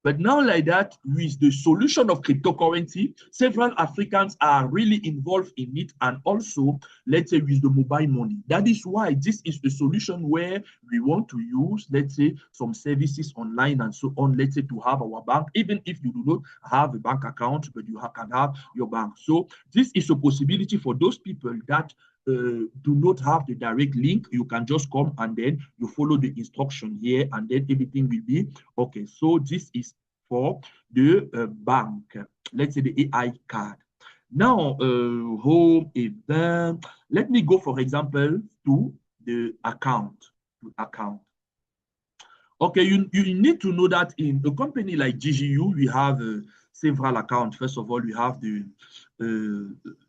But now like that, with the solution of cryptocurrency, several Africans are really involved in it, and also, let's say, with the mobile money. That is why this is a solution where we want to use, let's say, some services online and so on, let's say, to have our bank, even if you do not have a bank account, but you can have your bank. So this is a possibility for those people that do not have the direct link. You can just come and then you follow the instruction here and then everything will be okay. So this is for the bank, let's say the AI card. Now, home event, let me go, for example, to the account. Okay, you need to know that in a company like DigiU, we have several accounts. First of all, we have the,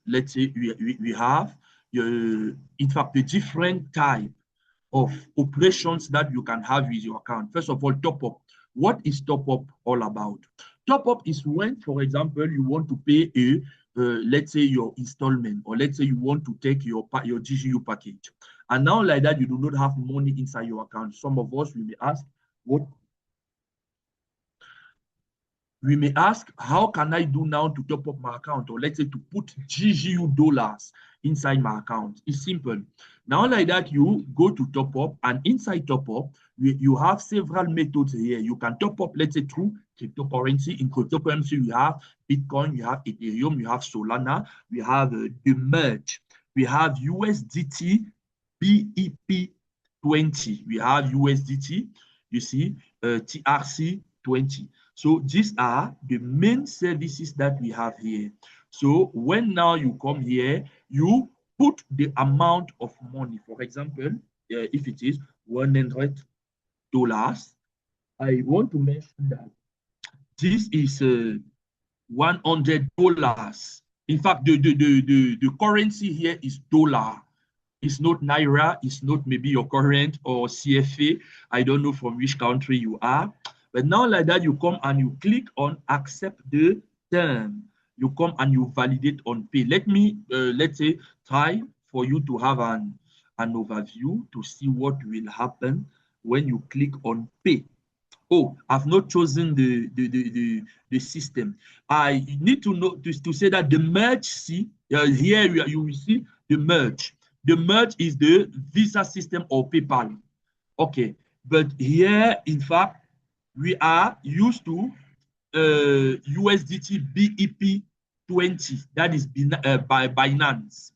let's say we have in fact, the different type of operations that you can have with your account. First of all, top up. What is top up all about? Top up is when, for example, you want to pay let's say your installment, or let's say you want to take your DigiU package. And now like that, you do not have money inside your account. Some of us will be asked, what we may ask, how can I do now to top up my account? Or let's say to put DigiU dollars inside my account. It's simple. Now like that, you go to top up, and inside top up, you have several methods here. You can top up, let's say, through cryptocurrency. In cryptocurrency, you have Bitcoin, you have Ethereum, you have Solana, we have the merge, we have USDT, BEP20, we have USDT, you see, TRC20. So these are the main services that we have here. So when now you come here, you put the amount of money. For example, if it is $100, I want to mention that this is $100. In fact, the currency here is dollar. It's not Naira, it's not maybe your current or CFA. I don't know from which country you are. But now like that, you come and you click on accept the term. You come and you validate on pay. Let me, let's say, try for you to have an overview to see what will happen when you click on pay. Oh, I've not chosen the system. I need to know to say that the merge, see, here you will see the merge. The merge is the Visa system or PayPal. Okay, but here, in fact, we are used to USDT BEP20, that is by Binance.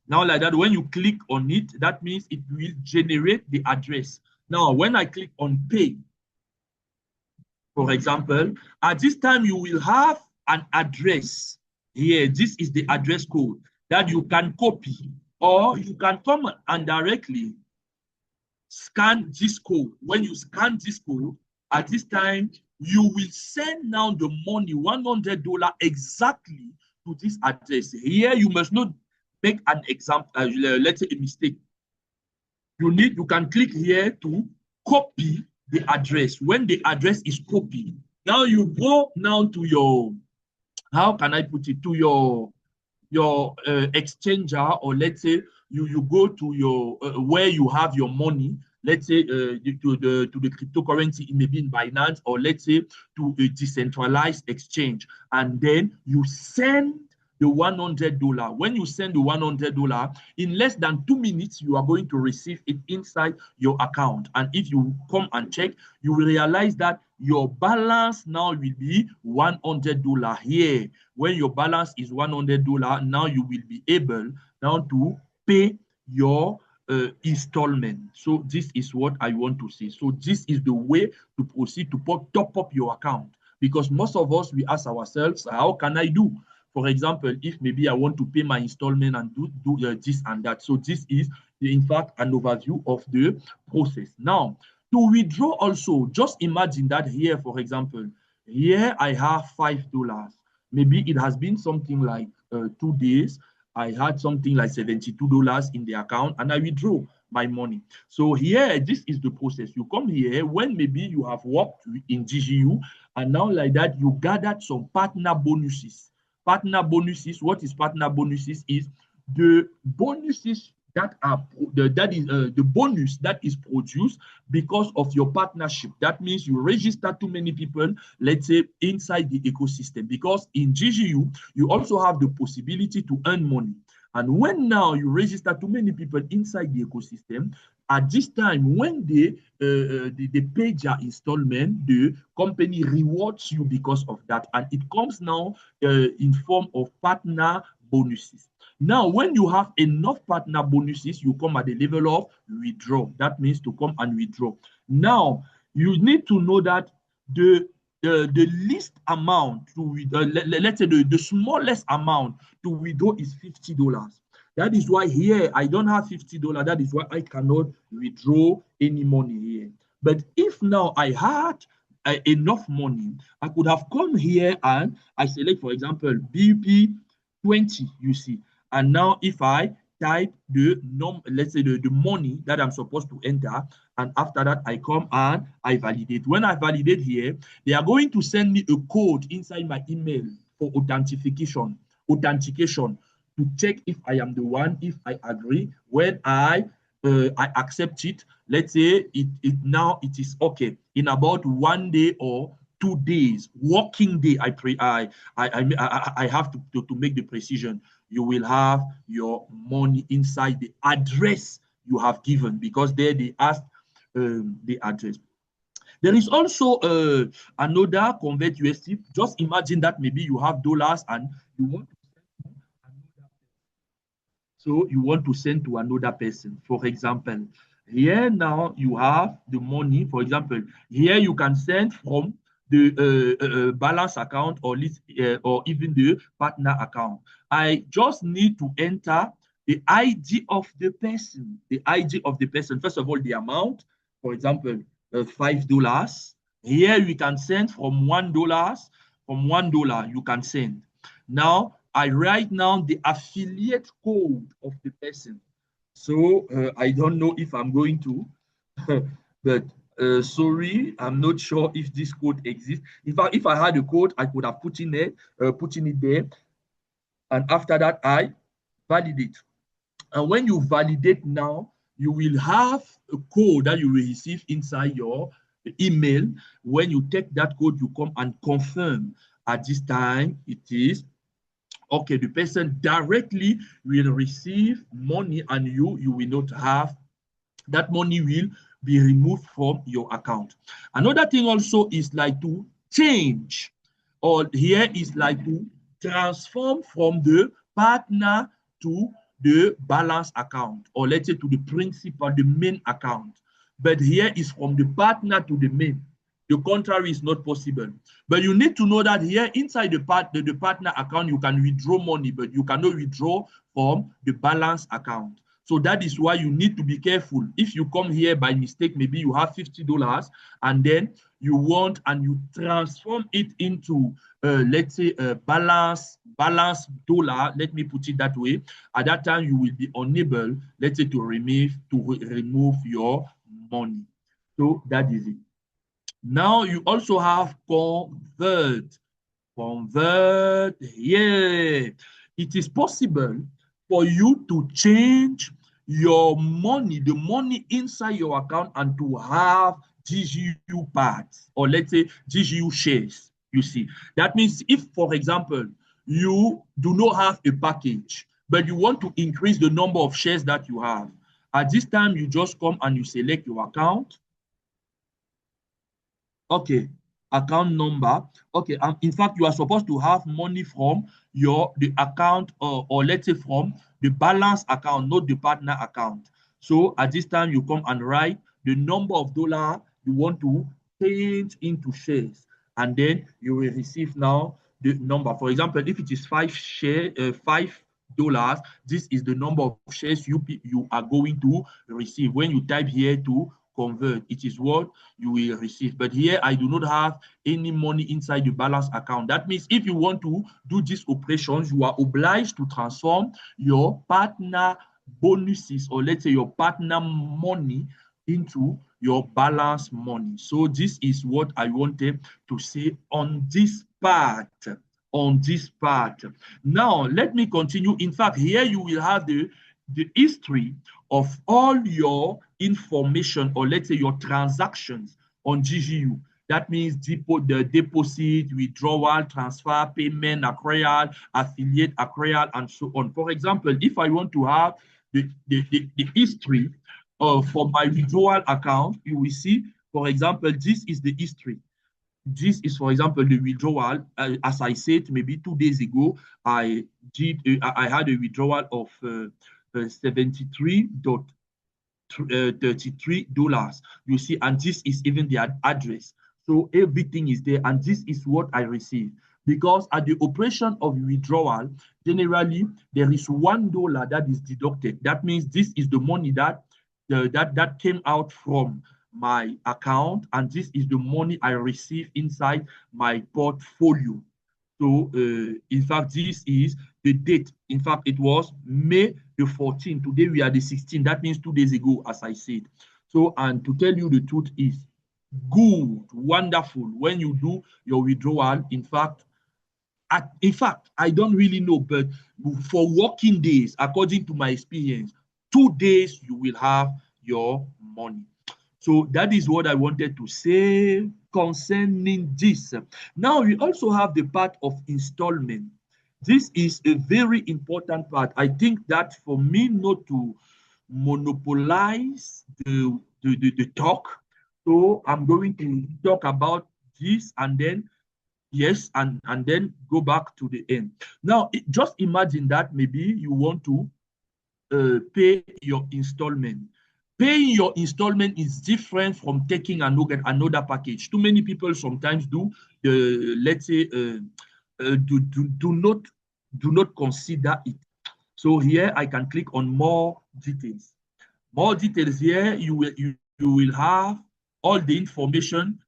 Now, like that, when you click on it, that means it will generate the address. Now, when I click on pay, for example, at this time, you will have an address here. This is the address code that you can copy, or you can come and directly scan this code. When you scan this code, at this time, you will send now the money, $100 exactly to this address. Here, you must not make an example, let's say a mistake. You can click here to copy the address. When the address is copied, now you go now to your, how can I put it, to your exchanger, or let's say you go to your where you have your money, let's say to the cryptocurrency, it may be in Binance, or let's say to a decentralized exchange, and then you send the $100. When you send the $100, in less than 2 minutes, you are going to receive it inside your account. And if you come and check, you will realize that your balance now will be $100 here. When your balance is $100, now you will be able now to pay your installment. So this is what I want to say. So this is the way to proceed to top up your account, because most of us, we ask ourselves, how can I do? For example, if maybe I want to pay my installment and do this and that. So this is, in fact, an overview of the process. Now, to withdraw also, just imagine that here, for example, here I have $5. Maybe it has been something like 2 days. I had something like $72 in the account, and I withdraw my money. So here, this is the process. You come here when maybe you have worked in DigiU, and now like that, you gathered some partner bonuses. Partner bonuses, what is partner bonuses? Is the bonuses that are the bonus that is produced because of your partnership. That means you register too many people, let's say, inside the ecosystem, because in DigiU, you also have the possibility to earn money. And when now you register too many people inside the ecosystem, at this time, when they pay their installment, the company rewards you because of that. And it comes now in form of partner bonuses. Now, when you have enough partner bonuses, you come at the level of withdraw. That means to come and withdraw. Now, you need to know that the least amount to let's say the smallest amount to withdraw is $50. That is why here I don't have $50. That is why I cannot withdraw any money here. But if now I had enough money, I could have come here and I select, for example, BP20, you see. And now if I type let's say the money that I'm supposed to enter, and after that I come and I validate. When I validate here, they are going to send me a code inside my email for authentication to check if I am the one, if I agree. When I accept it, let's say it now it is okay. In about 1 day or 2 days, working day, I have to make the precision. You will have your money inside the address you have given, because there they asked the address. There is also another convert USD. Just imagine that maybe you have dollars and you want to send to another person. So you want to send to another person. For example, here now you have the money. For example, here you can send from the balance account or even the partner account. I just need to enter the ID of the person. The ID of the person. First of all, the amount. For example, $5. Here we can send from $1. From $1 you can send. Now I write down the affiliate code of the person. So I don't know if I'm going to, but sorry, I'm not sure if this code exists. If I had a code, I could have put in it there, and after that I validate. And when you validate now, you will have a code that you will receive inside your email. When you take that code, you come and confirm. At this time, it is okay. The person directly will receive money, and you will not have that money will be removed from your account. Another thing also is like to change, or here is like to transform from the partner to the balance account, or let's say to the principal, the main account. But here is from the partner to the main. The contrary is not possible. But you need to know that here inside the partner account, you can withdraw money, but you cannot withdraw from the balance account. So that is why you need to be careful. If you come here by mistake, maybe you have $50 and then you want and you transform it into, let's say, a balance dollar, let me put it that way. At that time, you will be unable, let's say, to remove your money. So that is it. Now you also have convert. Convert, yeah. It is possible for you to change your money, the money inside your account, and to have DigiU parts, or let's say DigiU shares. You see, that means if, for example, you do not have a package, but you want to increase the number of shares that you have, at this time, you just come and you select your account. Okay, account number. Okay, in fact, you are supposed to have money from the account, or let's say from the balance account, not the partner account. So at this time, you come and write the number of dollars you want to change into shares, and then you will receive now the number. For example, if it is $5, this is the number of shares you are going to receive. When you type here to convert, it is what you will receive. But here I do not have any money inside the balance account. That means if you want to do these operations, you are obliged to transform your partner bonuses, or let's say your partner money, into your balance money. So this is what I wanted to say on this part. Now let me continue. In fact, here you will have the history of all your information, or let's say your transactions on DigiU. That means the deposit, withdrawal, transfer, payment, accrual, affiliate, accrual, and so on. For example, if I want to have the history for my withdrawal account, you will see, for example, this is the history. This is, for example, the withdrawal. As I said, maybe 2 days ago, I had a withdrawal of $73.33. You see, and this is even the address. So everything is there, and this is what I received. Because at the operation of withdrawal, generally there is $1 that is deducted. That means this is the money that came out from my account, and this is the money I receive inside my portfolio. So in fact, this is the date. In fact, it was May the 14th. Today we are the 16th. That means 2 days ago, as I said. So, and to tell you the truth is good, wonderful. When you do your withdrawal, in fact, I don't really know, but for working days, according to my experience, 2 days you will have your money. So that is what I wanted to say concerning this. Now we also have the part of installment. This is a very important part. I think that for me not to monopolize the talk, so I'm going to talk about this and then yes, and then go back to the end. Now, just imagine that maybe you want to pay your installment. Paying your installment is different from taking another package. Too many people sometimes do let's say do not consider it. So here I can click on more details. More details here, you will have all the information,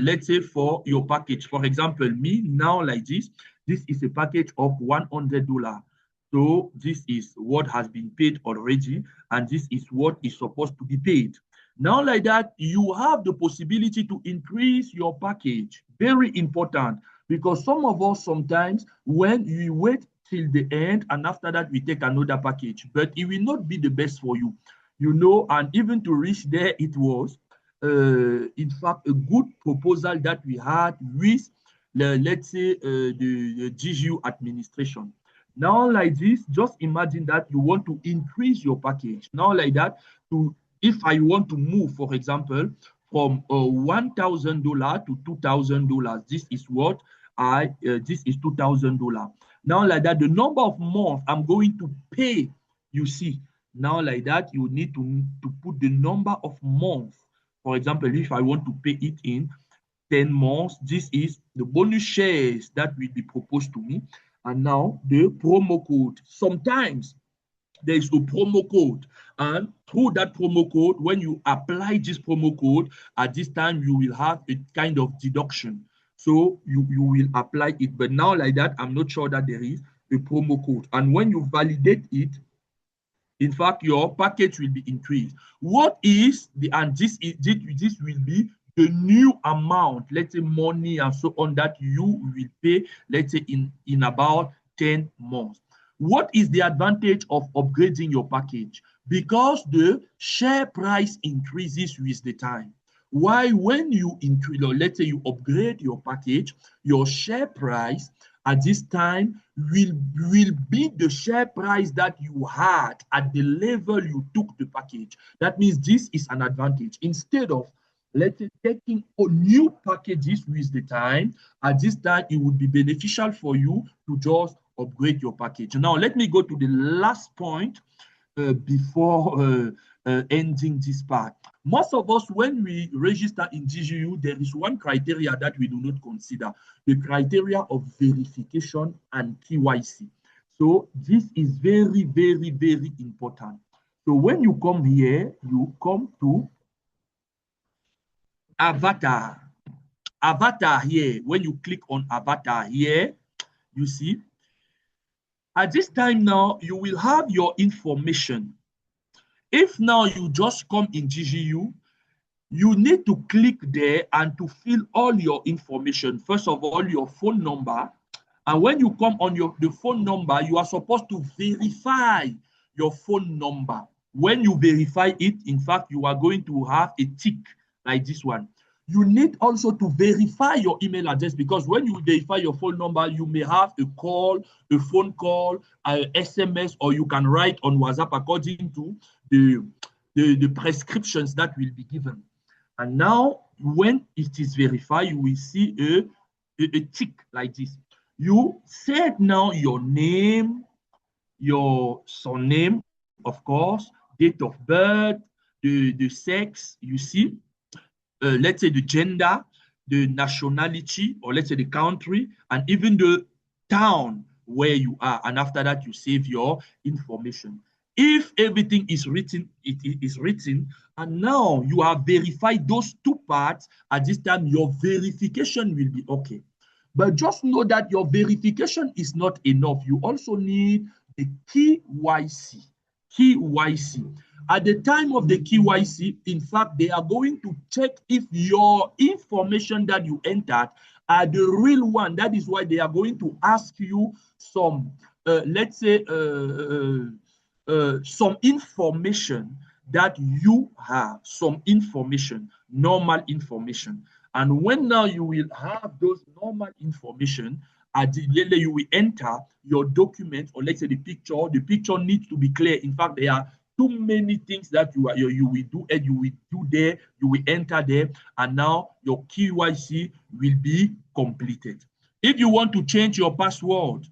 let's say for your package. For example, me now like this is a package of $100. So this is what has been paid already, and this is what is supposed to be paid. Now like that, you have the possibility to increase your package. Very important, because some of us sometimes, when we wait till the end and after that we take another package, but it will not be the best for you. You know, and even to reach there, it was, in fact, a good proposal that we had with, let's say, the DigiU administration. Now, like this, just imagine that you want to increase your package. Now, like that, if I want to move, for example, from $1,000 to $2,000, this is what this is $2,000. Now, like that, the number of months I'm going to pay, you see. Now, like that, you need to put the number of months. For example, if I want to pay it in 10 months, this is the bonus shares that will be proposed to me. And now the promo code. Sometimes there is a promo code, and through that promo code, when you apply this promo code, at this time you will have a kind of deduction. So you will apply it. But now like that, I'm not sure that there is a promo code. And when you validate it, in fact, your package will be increased. What is the, and this will be the new amount, let's say money and so on, that you will pay, let's say in about 10 months. What is the advantage of upgrading your package? Because the share price increases with the time. Why, when you increase, or let's say you upgrade your package, your share price at this time will be the share price that you had at the level you took the package. That means this is an advantage. Instead of, let's say, taking new packages with the time, at this time it would be beneficial for you to just upgrade your package. Now, let me go to the last point before ending this part. Most of us, when we register in DigiU, there is one criteria that we do not consider, the criteria of verification and KYC. So this is very, very, very important. So when you come here, you come to avatar. Avatar here, when you click on avatar here, you see, at this time now, you will have your information. If now you just come in DigiU, you need to click there and to fill all your information. First of all, your phone number. And when you come on the phone number, you are supposed to verify your phone number. When you verify it, in fact, you are going to have a tick like this one. You need also to verify your email address, because when you verify your phone number, you may have a call, a phone call, an SMS, or you can write on WhatsApp according to the prescriptions that will be given. And now, when it is verified, you will see a tick like this. You set now your name, your surname, of course, date of birth, the sex, you see, let's say the gender, the nationality, or let's say the country, and even the town where you are. And after that, you save your information. If everything is written, it is written, and now you have verified those two parts, at this time, your verification will be okay. But just know that your verification is not enough. You also need the KYC. KYC. At the time of the KYC, in fact, they are going to check if your information that you entered are the real one. That is why they are going to ask you some, let's say, some information that you have some information, normal information. And when now you will have those normal information, at the later you will enter your document, or let's say the picture needs to be clear. In fact, there are too many things that you will do, and you will do there, you will enter there, and now your KYC will be completed. If you want to change your password,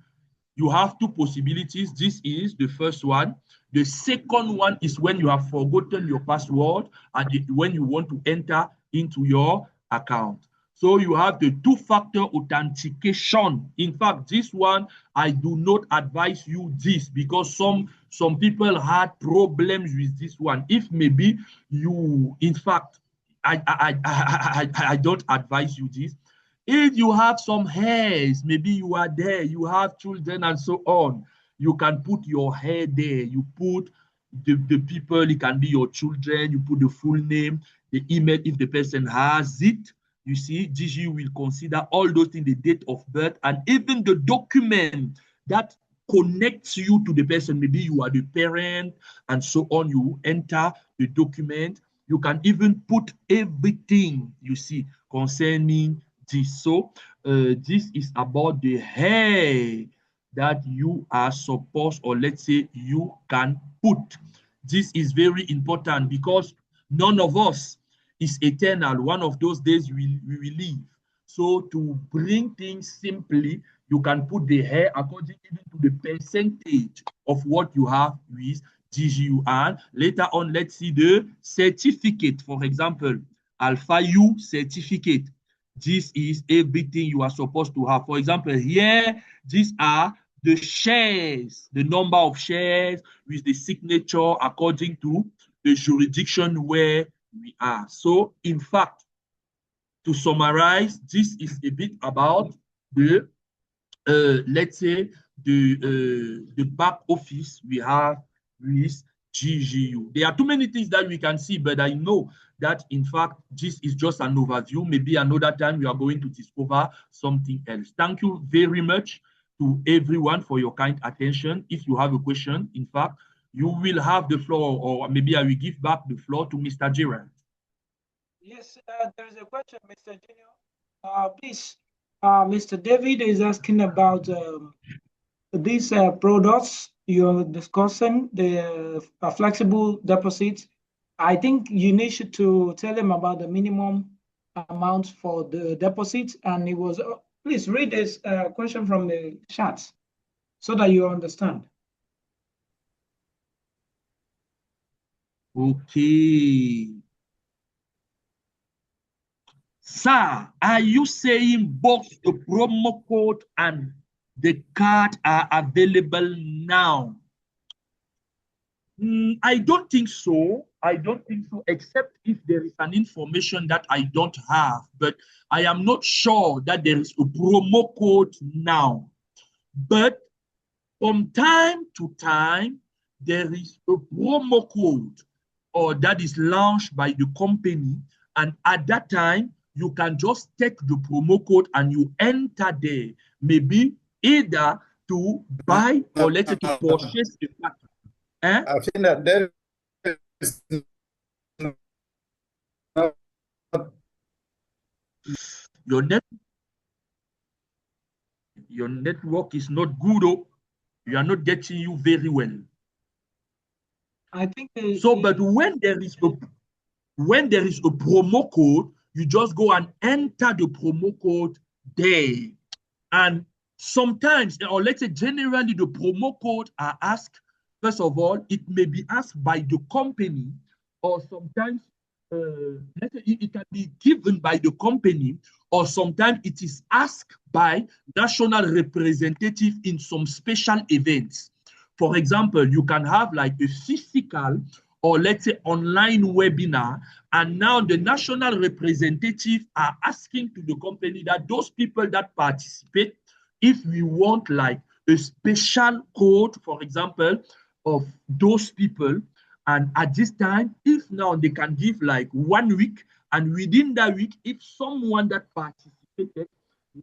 you have two possibilities. This is the first one. The second one is when you have forgotten your password and when you want to enter into your account. So you have the two-factor authentication. In fact, this one, I do not advise you this, because some people had problems with this one. If maybe you, in fact, I don't advise you this. If you have some hairs, maybe you are there, you have children and so on, you can put your hair there. You put the people, it can be your children, you put the full name, the email if the person has it. You see, DigiU will consider all those things, the date of birth, and even the document that connects you to the person. Maybe you are the parent and so on. You enter the document. You can even put everything, you see, concerning this. So this is about the hair that you are supposed, or let's say you can put. This is very important because none of us is eternal. One of those days we will leave. So to bring things simply, you can put the hair according even to the percentage of what you have with DigiU. And later on, let's see the certificate. For example, Alpha U certificate. This is everything you are supposed to have. For example, here, these are the shares, the number of shares with the signature according to the jurisdiction where we are. So, in fact, to summarize, this is a bit about the, let's say, the back office we have with DigiU. There are too many things that we can see, but I know that, in fact, this is just an overview. Maybe another time we are going to discover something else. Thank you very much to everyone for your kind attention. If you have a question, in fact, you will have the floor, or maybe I will give back the floor to Mr. Gerald. Yes, there is a question, Mr. Junior. Please, Mr. David is asking about these products you're discussing, the flexible deposits. I think you need to tell him about the minimum amount for the deposits. And it was, please read this question from the chat so that you understand. Okay. Sir, are you saying both the promo code and the card are available now? I don't think so. I don't think so, except if there is an information that I don't have. But I am not sure that there is a promo code now. But from time to time, there is a promo code or that is launched by the company. And at that time, you can just take the promo code and you enter there. Maybe either to buy or let's say to purchase a package. Eh? I think that there is not your network is not good. Oh, you are not getting you very well. I think so, but when there is a promo code, you just go and enter the promo code there. And sometimes, or let's say generally, the promo code are asked. First of all, it may be asked by the company, or sometimes let's say it can be given by the company, or sometimes it is asked by national representative in some special events. For example, you can have like a physical or let's say online webinar, and now the national representative are asking to the company that those people that participate, if we want like a special code, for example, of those people, and at this time, if now they can give like 1 week, and within that week, if someone that participated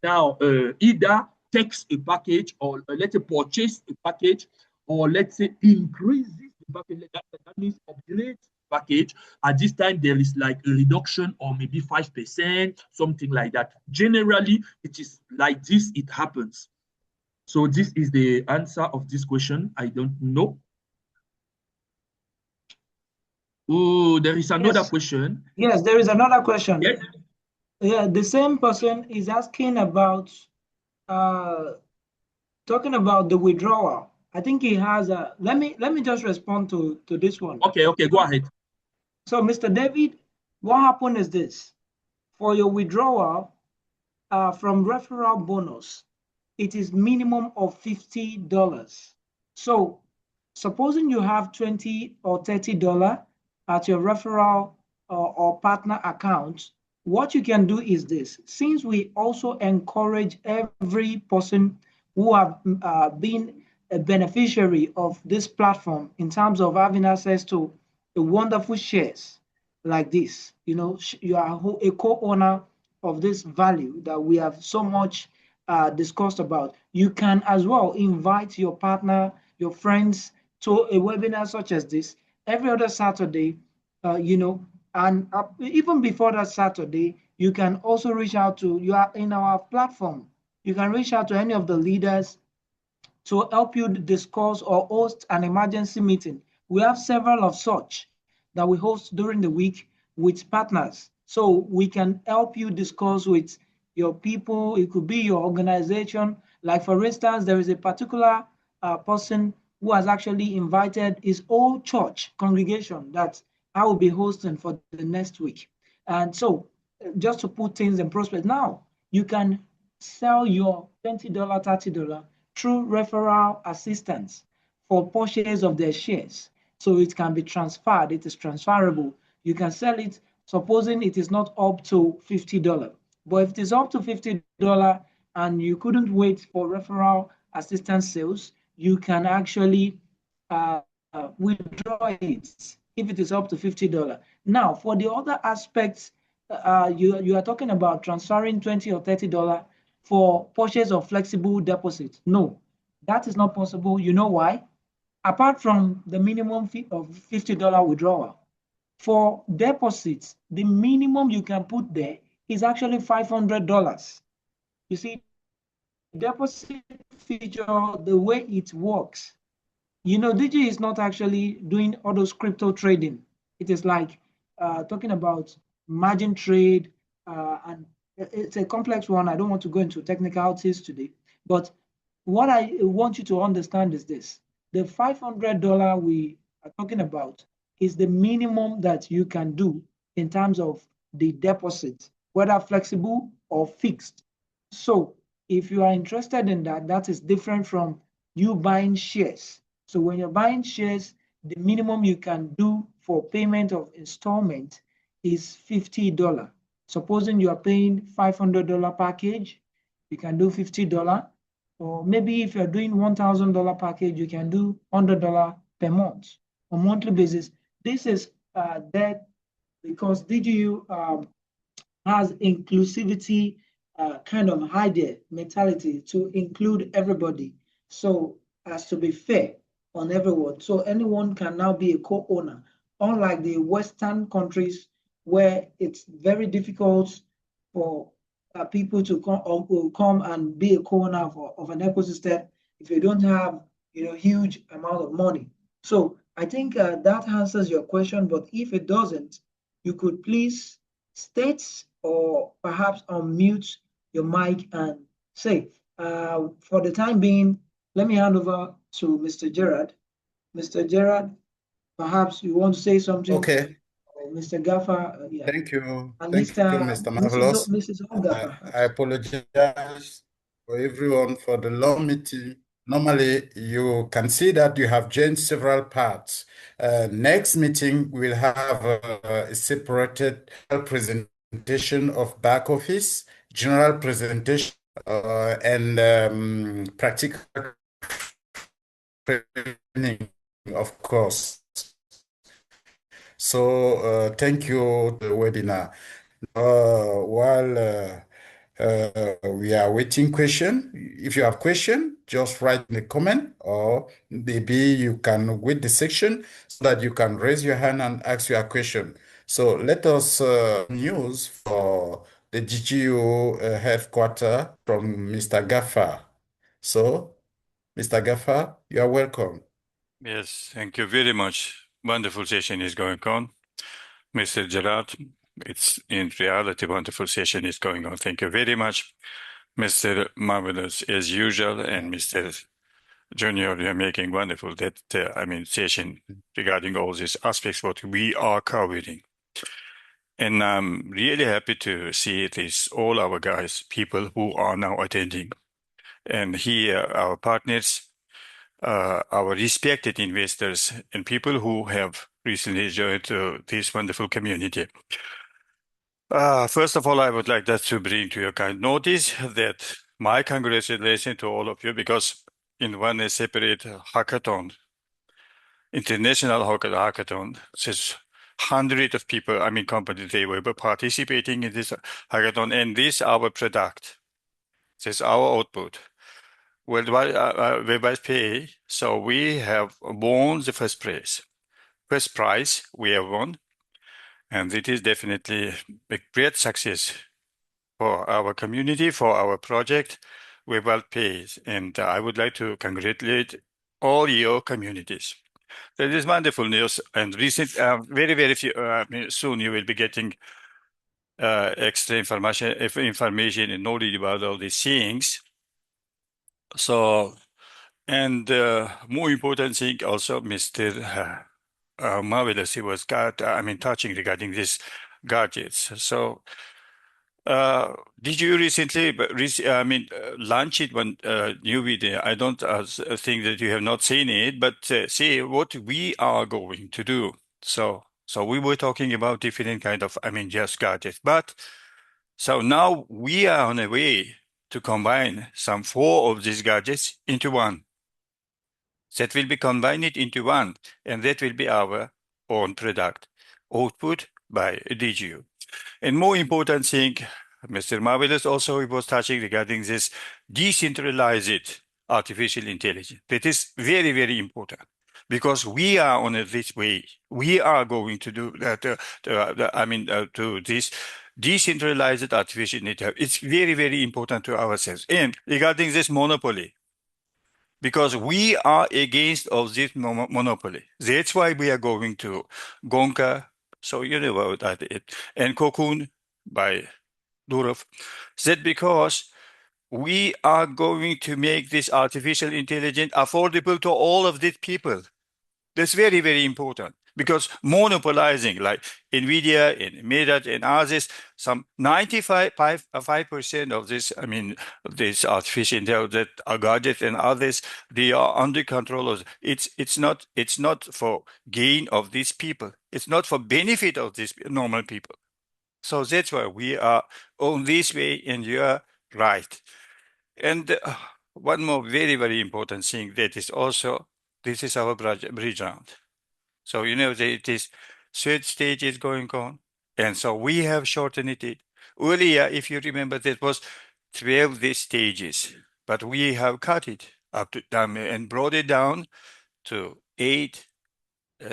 now either takes a package or let's say purchase a package, or let's say increases the package, that means upgrades package. At this time, there is like a reduction or maybe 5%, something like that. Generally, it is like this, it happens. So this is the answer of this question. I don't know. Oh, there is another Yes. question. Yes, there is another question. Yes. Yeah, the same person is asking about uh talking about the withdrawal. I think he has a let me just respond to this one. Okay, go ahead. So Mr. David, what happened is this. For your withdrawal from referral bonus, it is minimum of $50. So supposing you have $20 or $30 at your referral or partner account, what you can do is this. Since we also encourage every person who have been a beneficiary of this platform in terms of having access to the wonderful shares like this, you are a co-owner of this value that we have so much discussed about. You can as well invite your partner, your friends to a webinar such as this every other Saturday, and even before that Saturday, you can also reach out to, you are in our platform, you can reach out to any of the leaders to help you discuss or host an emergency meeting. We have several of such that we host during the week with partners. So we can help you discuss with your people. It could be your organization. Like, for instance, there is a particular person who has actually invited his whole church congregation that I will be hosting for the next week. And so, just to put things in prospect, now you can sell your $20, $30 through referral assistance for purchase of their shares. So it can be transferred, it is transferable. You can sell it, supposing it is not up to $50. But if it is up to $50 and you couldn't wait for referral assistance sales, you can actually withdraw it if it is up to $50. Now, for the other aspects, you are talking about transferring $20 or $30 for purchase of flexible deposit. No, that is not possible. You know why? Apart from the minimum fee of $50 withdrawal, for deposits, the minimum you can put there is actually $500. You see, deposit feature, the way it works, DigiU is not actually doing all those crypto trading. It is like talking about margin trade, and it's a complex one. I don't want to go into technicalities today, but what I want you to understand is this. The $500 we are talking about is the minimum that you can do in terms of the deposit, whether flexible or fixed. So if you are interested in that, that is different from you buying shares. So when you're buying shares, the minimum you can do for payment of installment is $50. Supposing you are paying $500 package, you can do $50. Or maybe if you're doing $1,000 package, you can do $100 per month on monthly basis. This is there because DigiU has inclusivity kind of idea mentality to include everybody, so as to be fair on everyone. So anyone can now be a co-owner, unlike the Western countries where it's very difficult for people to come and be a co-owner of an ecosystem if you don't have huge amount of money. So I think that answers your question, but if it doesn't, you could please state or perhaps unmute your mic and say, for the time being, let me hand over to Mr. Gerard. Mr. Gerard, perhaps you want to say something. Okay. Mr. Gaffer, yeah. Thank you. And Thank you, Mr. Marvelous. Mrs. Olga, I apologize for everyone for the long meeting. Normally, you can see that you have joined several parts. Next meeting, we'll have a separated presentation of back office, general presentation, and practical training, of course. So thank you for the webinar. While We are waiting question. If you have question, just write in the comment, or maybe you can wait the section so that you can raise your hand and ask your question. So let us news for the DigiU headquarter from Mr. Gaffa. So, Mr. Gaffa, you are welcome. Yes, thank you very much. Wonderful session is going on. Mr. Gerard, it's in reality, wonderful session is going on. Thank you very much. Mr. Marvelous, as usual, and Mr. Junior, you're making wonderful session regarding all these aspects what we are covering. And I'm really happy to see it is all our guys, people who are now attending. And here, our partners, our respected investors and people who have recently joined this wonderful community. First of all, I would like that to bring to your kind notice that my congratulations to all of you, because in one separate hackathon, international hackathon, says hundreds of people, companies, they were participating in this hackathon, and this our product, this is our output. Worldwide pay. So we have won the first prize. First prize we have won, and it is definitely a great success for our community, for our project. We're well paid, and I would like to congratulate all your communities. That is wonderful news, and very few, soon you will be getting extra information and knowledge about all these things. So, and more important thing also, Mr. Marvelous, he was touching regarding these gadgets. So, did you recently, launch one new video? I don't think that you have not seen it, but see what we are going to do. So we were talking about different kind of, just gadgets, but so now we are on a way to combine some 4 of these gadgets into one. That will be combined into one, and that will be our own product, output by DigiU. And more important thing, Mr. Marvelous also was touching regarding this decentralized artificial intelligence. That is very important, because we are on this way. We are going to do that. To this decentralized artificial intelligence. It's very important to ourselves. And regarding this monopoly, because we are against of this monopoly. That's why we are going to Gonka, so you know about that, and Cocoon by Durov. That because we are going to make this artificial intelligence affordable to all of these people. That's very important, because monopolizing like NVIDIA and Meta and others, some 95% of this, this artificial intelligence gadgets and others, they are under control of. It's not for gain of these people. It's not for benefit of these normal people. So that's why we are on this way, and you are right. And one more very important thing that is also, this is our bridge round. So you know that it is third stage is going on, and so we have shortened it. Earlier, if you remember, that was 12 these stages, but we have cut it up to and brought it down to 8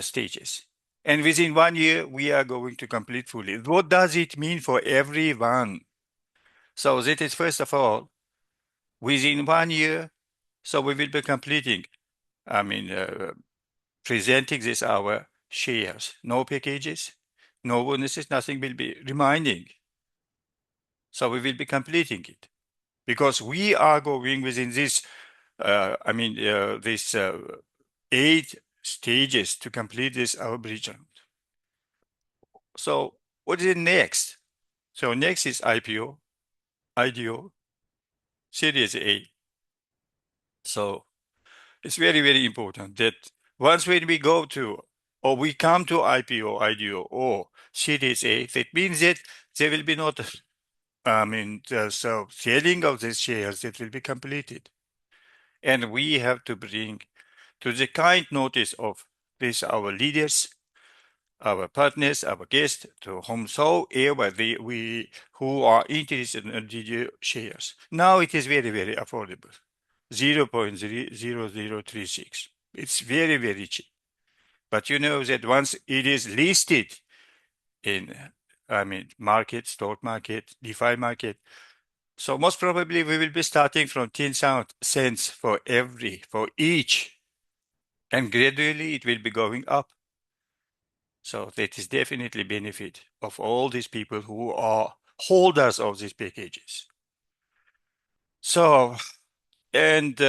stages. And within 1 year, we are going to complete fully. What does it mean for everyone? So that is, first of all, within 1 year, so we will be completing, presenting this our shares, no packages, no bonuses, nothing will be remaining. So we will be completing it, because we are going within this, this 8 stages to complete this our bridge round. So what is next? So next is IPO, IDO, Series A. So it's very important that once when we go to, or we come to IPO, IDO, or Series A, that means that there will be not, so selling of these shares that will be completed. And we have to bring to the kind notice of this our leaders our partners, our guests, to whomsoever who are interested in DigiU shares. Now it is very, very affordable, 0.0036. It's very, very cheap. But you know that once it is listed in, market, stock market, DeFi market, so most probably we will be starting from 10 cents for each, and gradually it will be going up. So that is definitely benefit of all these people who are holders of these packages. So, and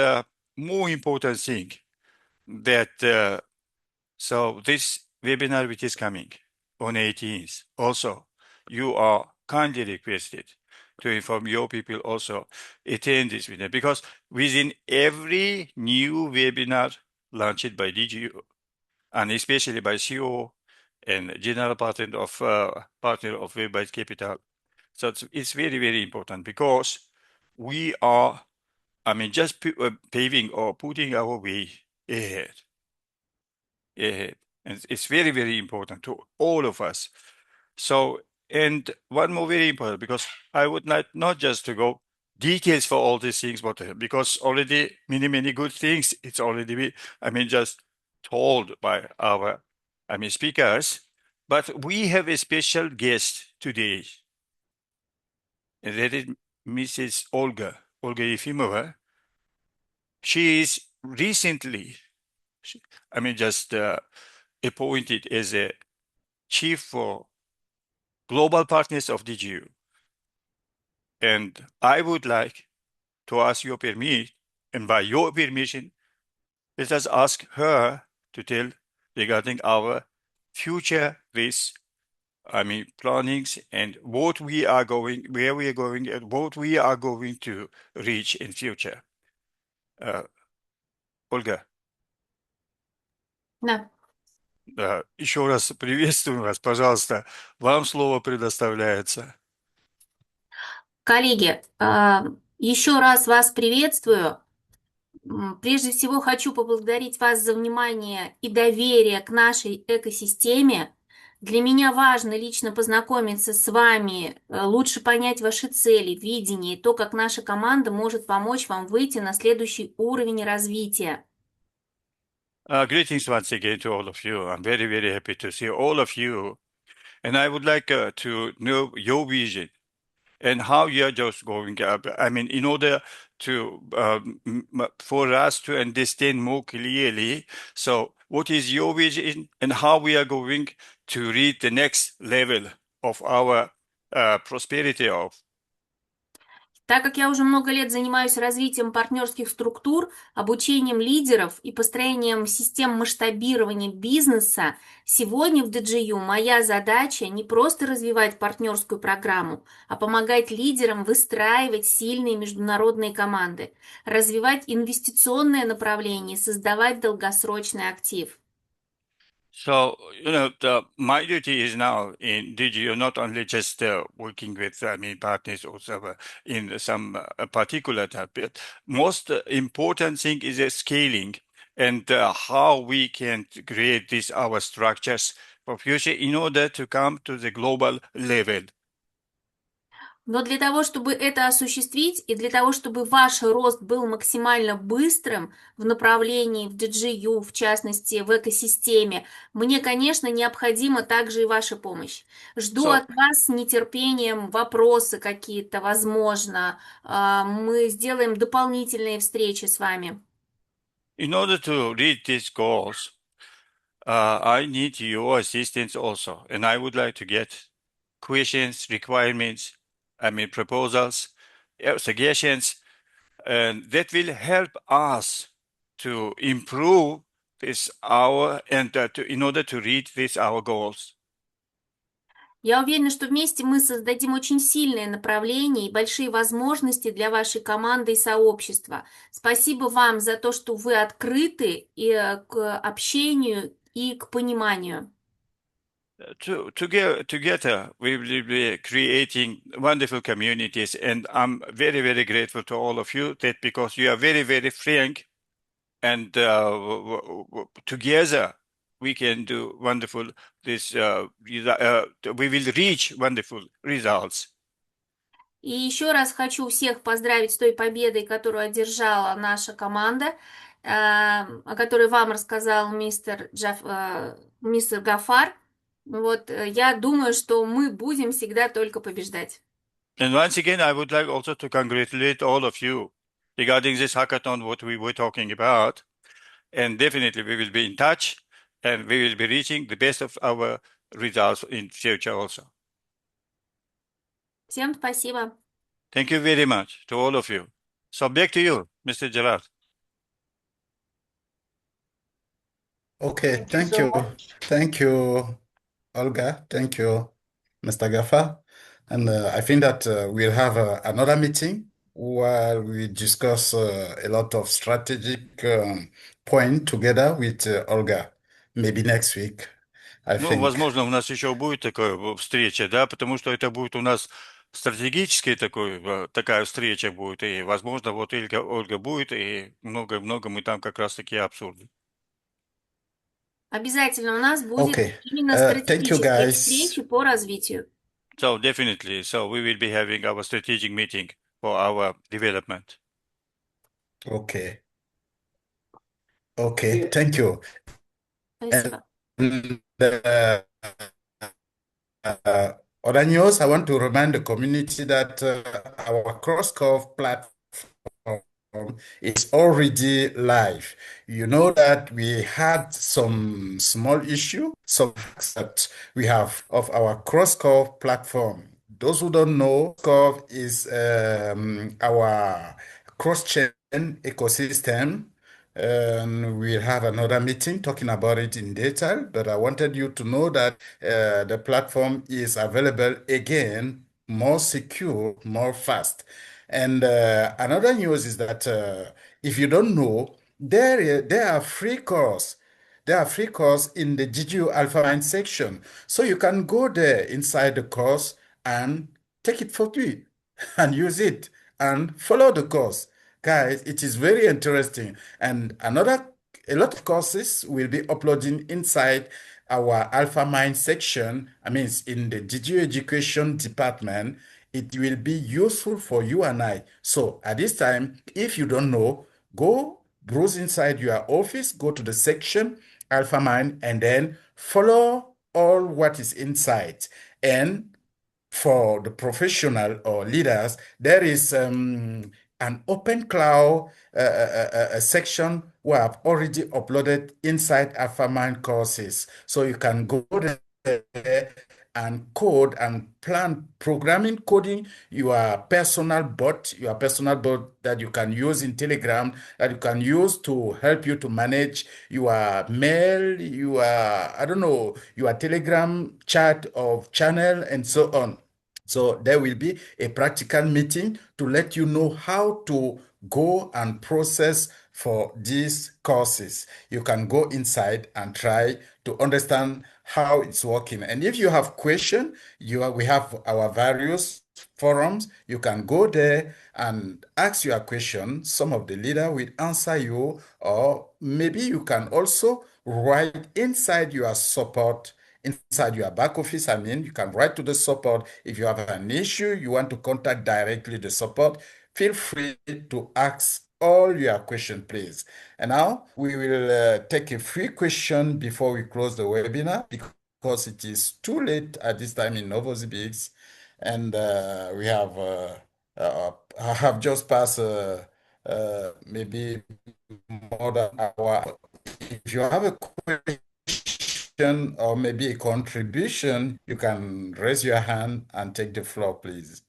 more important thing that, so this webinar which is coming on 18th, also you are kindly requested to inform your people also attend this webinar, because within every new webinar launched by DigiU, and especially by CEO and general partner of Web Capital. So it's very, very important, because we are, just paving or putting our way ahead. And it's very, very important to all of us. So, and one more very important, because I would not just to go details for all these things, but because already many, many good things, it's already, just told by our, speakers, but we have a special guest today, and that is Mrs. Olga Efimova. She is recently, appointed as a chief for global partners of DigiU. And I would like to ask your permission, and by your permission, let us ask her to tell regarding our future risks, plannings, and what we are going, where we are going, and what we are going to reach in future. Ольга. Да. Еще раз приветствую вас, пожалуйста. Вам слово предоставляется. Коллеги, еще раз вас приветствую. Прежде всего хочу поблагодарить вас за внимание и доверие к нашей экосистеме. Для меня важно лично познакомиться с вами, лучше понять ваши цели, видение и то, как наша команда может помочь вам выйти на следующий уровень развития. Greetings once again to all of you. I'm very, very happy to see all of you. And I would like to know your vision and how you're just going up. In order to, for us to understand more clearly, so what is your vision and how we are going to reach the next level of our prosperity of. Так как я уже много лет занимаюсь развитием партнерских структур, обучением лидеров и построением систем масштабирования бизнеса, сегодня в DigiU моя задача не просто развивать партнерскую программу, а помогать лидерам выстраивать сильные международные команды, развивать инвестиционное направление, создавать долгосрочный актив. So, my duty is now in DigiU, not only just working with partners also in some particular type, but most important thing is scaling and how we can create these our structures for future in order to come to the global level. Но для того, чтобы это осуществить, и для того, чтобы ваш рост был максимально быстрым в направлении в DigiU, в частности, в экосистеме, мне, конечно, необходима также и ваша помощь. Жду от вас с нетерпением вопросы какие-то, возможно. Мы сделаем дополнительные встречи с вами. In order to reach these goals, I need your assistance also, and I would like to get questions, requirements, proposals, suggestions, and that will help us to improve this our and in order to reach this our goals. Я уверена, что вместе мы создадим очень сильное направление и большие возможности для вашей команды и сообщества. Спасибо вам за то, что вы открыты и к общению и к пониманию. Together, we will be creating wonderful communities, and I'm very, very grateful to all of you that because you are very, very frank, and together we can do wonderful this. We will reach wonderful results. И еще раз хочу всех поздравить с той победой, которую одержала наша команда, о которой вам рассказал мистер Гафар. Вот, я думаю, что мы будем всегда только побеждать. And once again, I would like also to congratulate all of you regarding this hackathon, what we were talking about. And definitely we will be in touch and we will be reaching the best of our results in future also. Всем спасибо. Thank you very much to all of you. So back to you, Mr. Gerard. Okay, Thank you so much. Thank you, Olga. Thank you, Mr. Gaffa. And I think that we'll have another meeting where we discuss a lot of strategic point together with Olga, maybe next week. I Ну, think. возможно, у нас еще будет такая встреча, да, потому что это будет у нас стратегическая такая встреча будет, и, возможно, вот Ольга будет, и много-много мы там как раз-таки обсудим. Обязательно у нас будет Okay. именно Thank you, стратегические guys. встречи по развитию. So definitely, so we will be having our strategic meeting for our development. Okay. Okay, thank you. Спасибо. And, other news, I want to remind the community that our cross-curve platform is already live. You know that we had some small issue, some hacks that we have of our cross-curve platform. Those who don't know, Curve is our cross-chain ecosystem. We'll have another meeting talking about it in detail, but I wanted you to know that the platform is available again, more secure, more fast. And another news is that if you don't know, there are free courses. There are free courses in the DigiU Alpha Mind section. So you can go there inside the course and take it for free and use it and follow the course. Guys, it is very interesting. And a lot of courses will be uploading inside our Alpha Mind section. I mean, in the DigiU Education department. It will be useful for you and I. So at this time, if you don't know, go browse inside your office, go to the section Alpha Mind, and then follow all what is inside. And for the professional or leaders, there is an open cloud a section where I've already uploaded inside Alpha Mind courses. So you can go there and code and plan programming, coding your personal bot that you can use in Telegram, that you can use to help you to manage your mail, your Telegram chat of channel and so on. So there will be a practical meeting to let you know how to go and process for these courses. You can go inside and try to understand how it's working. And if you have questions, we have our various forums. You can go there and ask your question. Some of the leader will answer you, or maybe you can also write inside your support, inside your back office. I mean, you can write to the support. If you have an issue, you want to contact directly the support, feel free to ask all your questions, please. And now we will take a free question before we close the webinar, because it is too late at this time in Novosibirsk, and I have just passed maybe more than an hour. If you have a question or maybe a contribution, you can raise your hand and take the floor, please.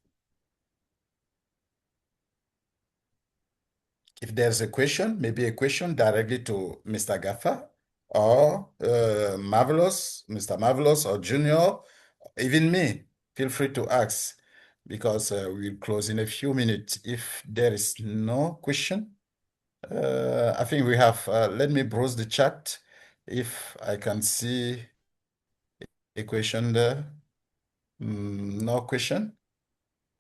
If there's a question, maybe a question directly to Mr. Gaffa or Mr. Marvelous or Junior, even me, feel free to ask, because we'll close in a few minutes. If there is no question, I think we have, let me browse the chat if I can see a question there. No question.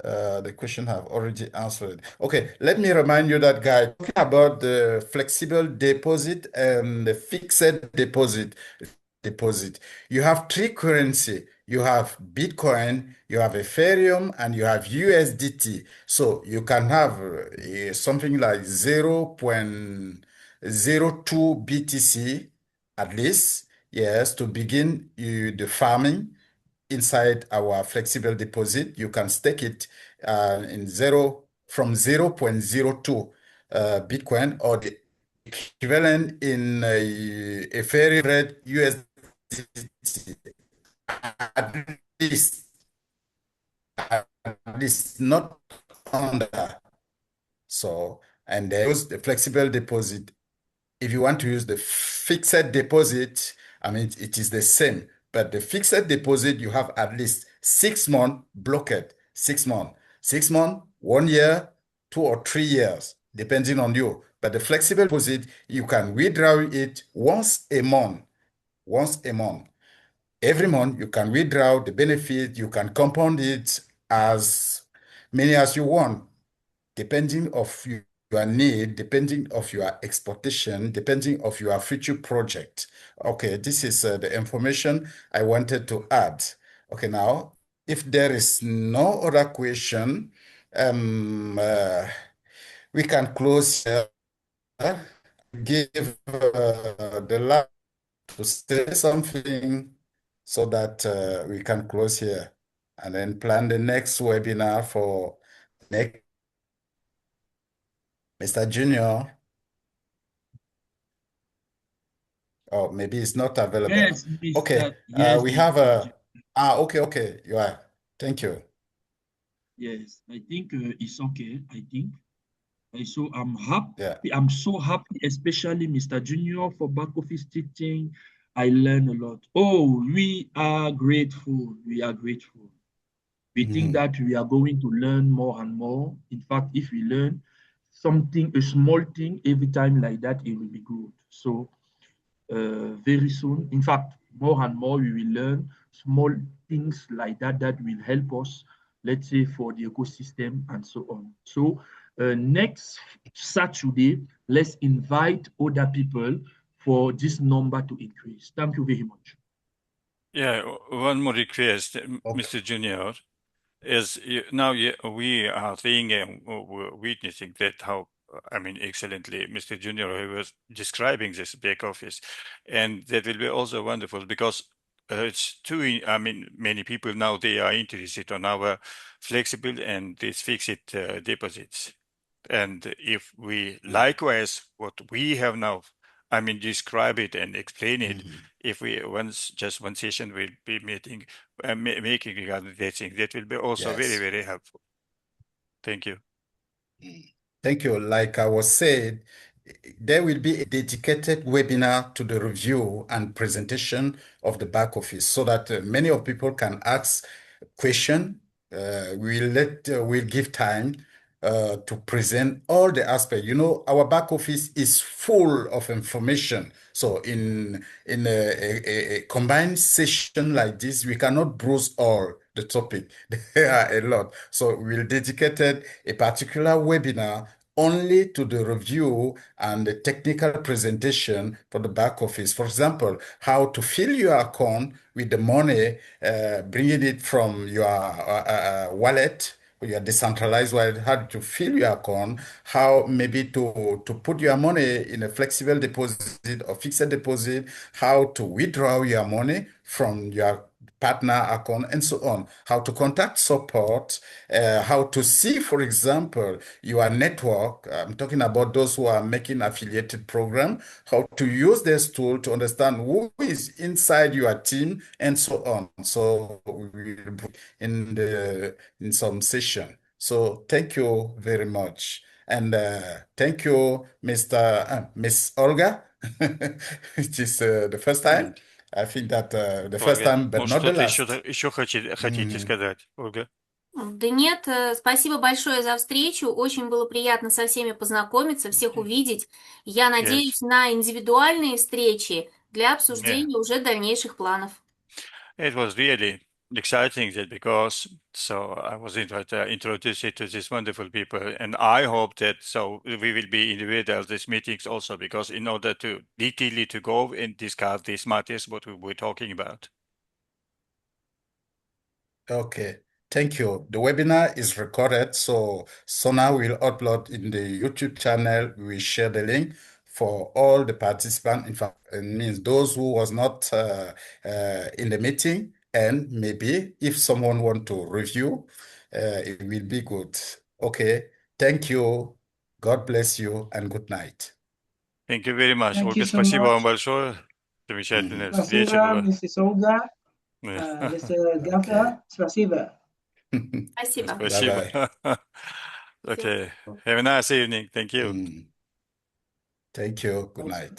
The question have already answered. Okay, let me remind you that, guy, talking about the flexible deposit and the fixed deposit. You have three currency. You have Bitcoin, you have Ethereum, and you have USDT. So you can have something like 0.02 BTC at least, yes, to begin the farming inside our flexible deposit. You can stake it from 0.02 Bitcoin, or the equivalent in Ethereum USDT, at least, not under. So, and they use the flexible deposit. If you want to use the fixed deposit, I mean, it is the same. But the fixed deposit, you have at least 6 months blocked. 6 months. 6 months, 1 year, 2 or 3 years, depending on you. But the flexible deposit, you can withdraw it once a month. Once a month. Every month, you can withdraw the benefit. You can compound it as many as you want, depending of your need, depending of your expectation, depending of your future project. Okay, this is the information I wanted to add. Okay, now, if there is no other question, we can close here. Give the last to say something so that we can close here and then plan the next webinar for next. Mr. Junior. Oh, maybe it's not available. Yes, Mr. Okay, Yes, we have Mr. okay, you are. Thank you. Yes, I think it's okay. I think. So I'm happy. Yeah. I'm so happy, especially Mr. Junior, for back office teaching. I learned a lot. Oh, we are grateful. We are grateful. We think that we are going to learn more and more. In fact, if we learn something, a small thing every time like that, it will be good. So very soon, in fact, more and more we will learn small things like that that will help us, let's say, for the ecosystem and so on. So next Saturday, let's invite other people for this number to increase. Thank you very much. Yeah, one more request, Okay. Mr. Junior, is now we are seeing and we're witnessing that how, I mean, excellently Mr. Junior he was describing this back office, and that will be also wonderful because it's too, I mean, many people now they are interested on our flexible and these fixed deposits. And if we likewise what we have now, I mean, describe it and explain it, if we just one session will be meeting, making regarding that thing, that will be also very, Yes. very helpful. Thank you. Thank you. Like I was said, there will be a dedicated webinar to the review and presentation of the back office so that many of people can ask question. We'll give time to present all the aspects. You know, our back office is full of information. So in a combined session like this, we cannot bruise all the topic. There are a lot. So we'll dedicated a particular webinar only to the review and the technical presentation for the back office. For example, how to fill your account with the money, bringing it from your wallet, your decentralized wallet, how to fill your account, how maybe to put your money in a flexible deposit or fixed deposit, how to withdraw your money from your partner account, and so on. How to contact support, how to see, for example, your network. I'm talking about those who are making affiliated program, how to use this tool to understand who is inside your team, and so on. So we will be in some session. So thank you very much. And thank you, Miss Olga. It is the first time. I think that the first Ольга, time, but может, not the что-то last. еще хотите сказать, Ольга? Да нет, спасибо большое за встречу. Очень было приятно со всеми познакомиться, всех увидеть. Я надеюсь на индивидуальные встречи для обсуждения уже дальнейших планов. It was really exciting that because I was introduced to these wonderful people, and I hope that we will be individual these meetings also, because in order to detailedly to go and discuss these matters what we were talking about. Okay, thank you. The webinar is recorded, so now we'll upload in the YouTube channel. We will share the link for all the participants. In fact, it means those who was not in the meeting, and maybe if someone want to review, it will be good. Okay, thank you. God bless you and good night. Thank you very much. Thank Ольга, you so спасибо вам much. большое. Замечательная встреча Спасибо, была. Mrs. Olga. Mr. Gaffer, спасибо. Спасибо. Спасибо. Okay. Have a nice evening. Thank you. Thank you. Good night.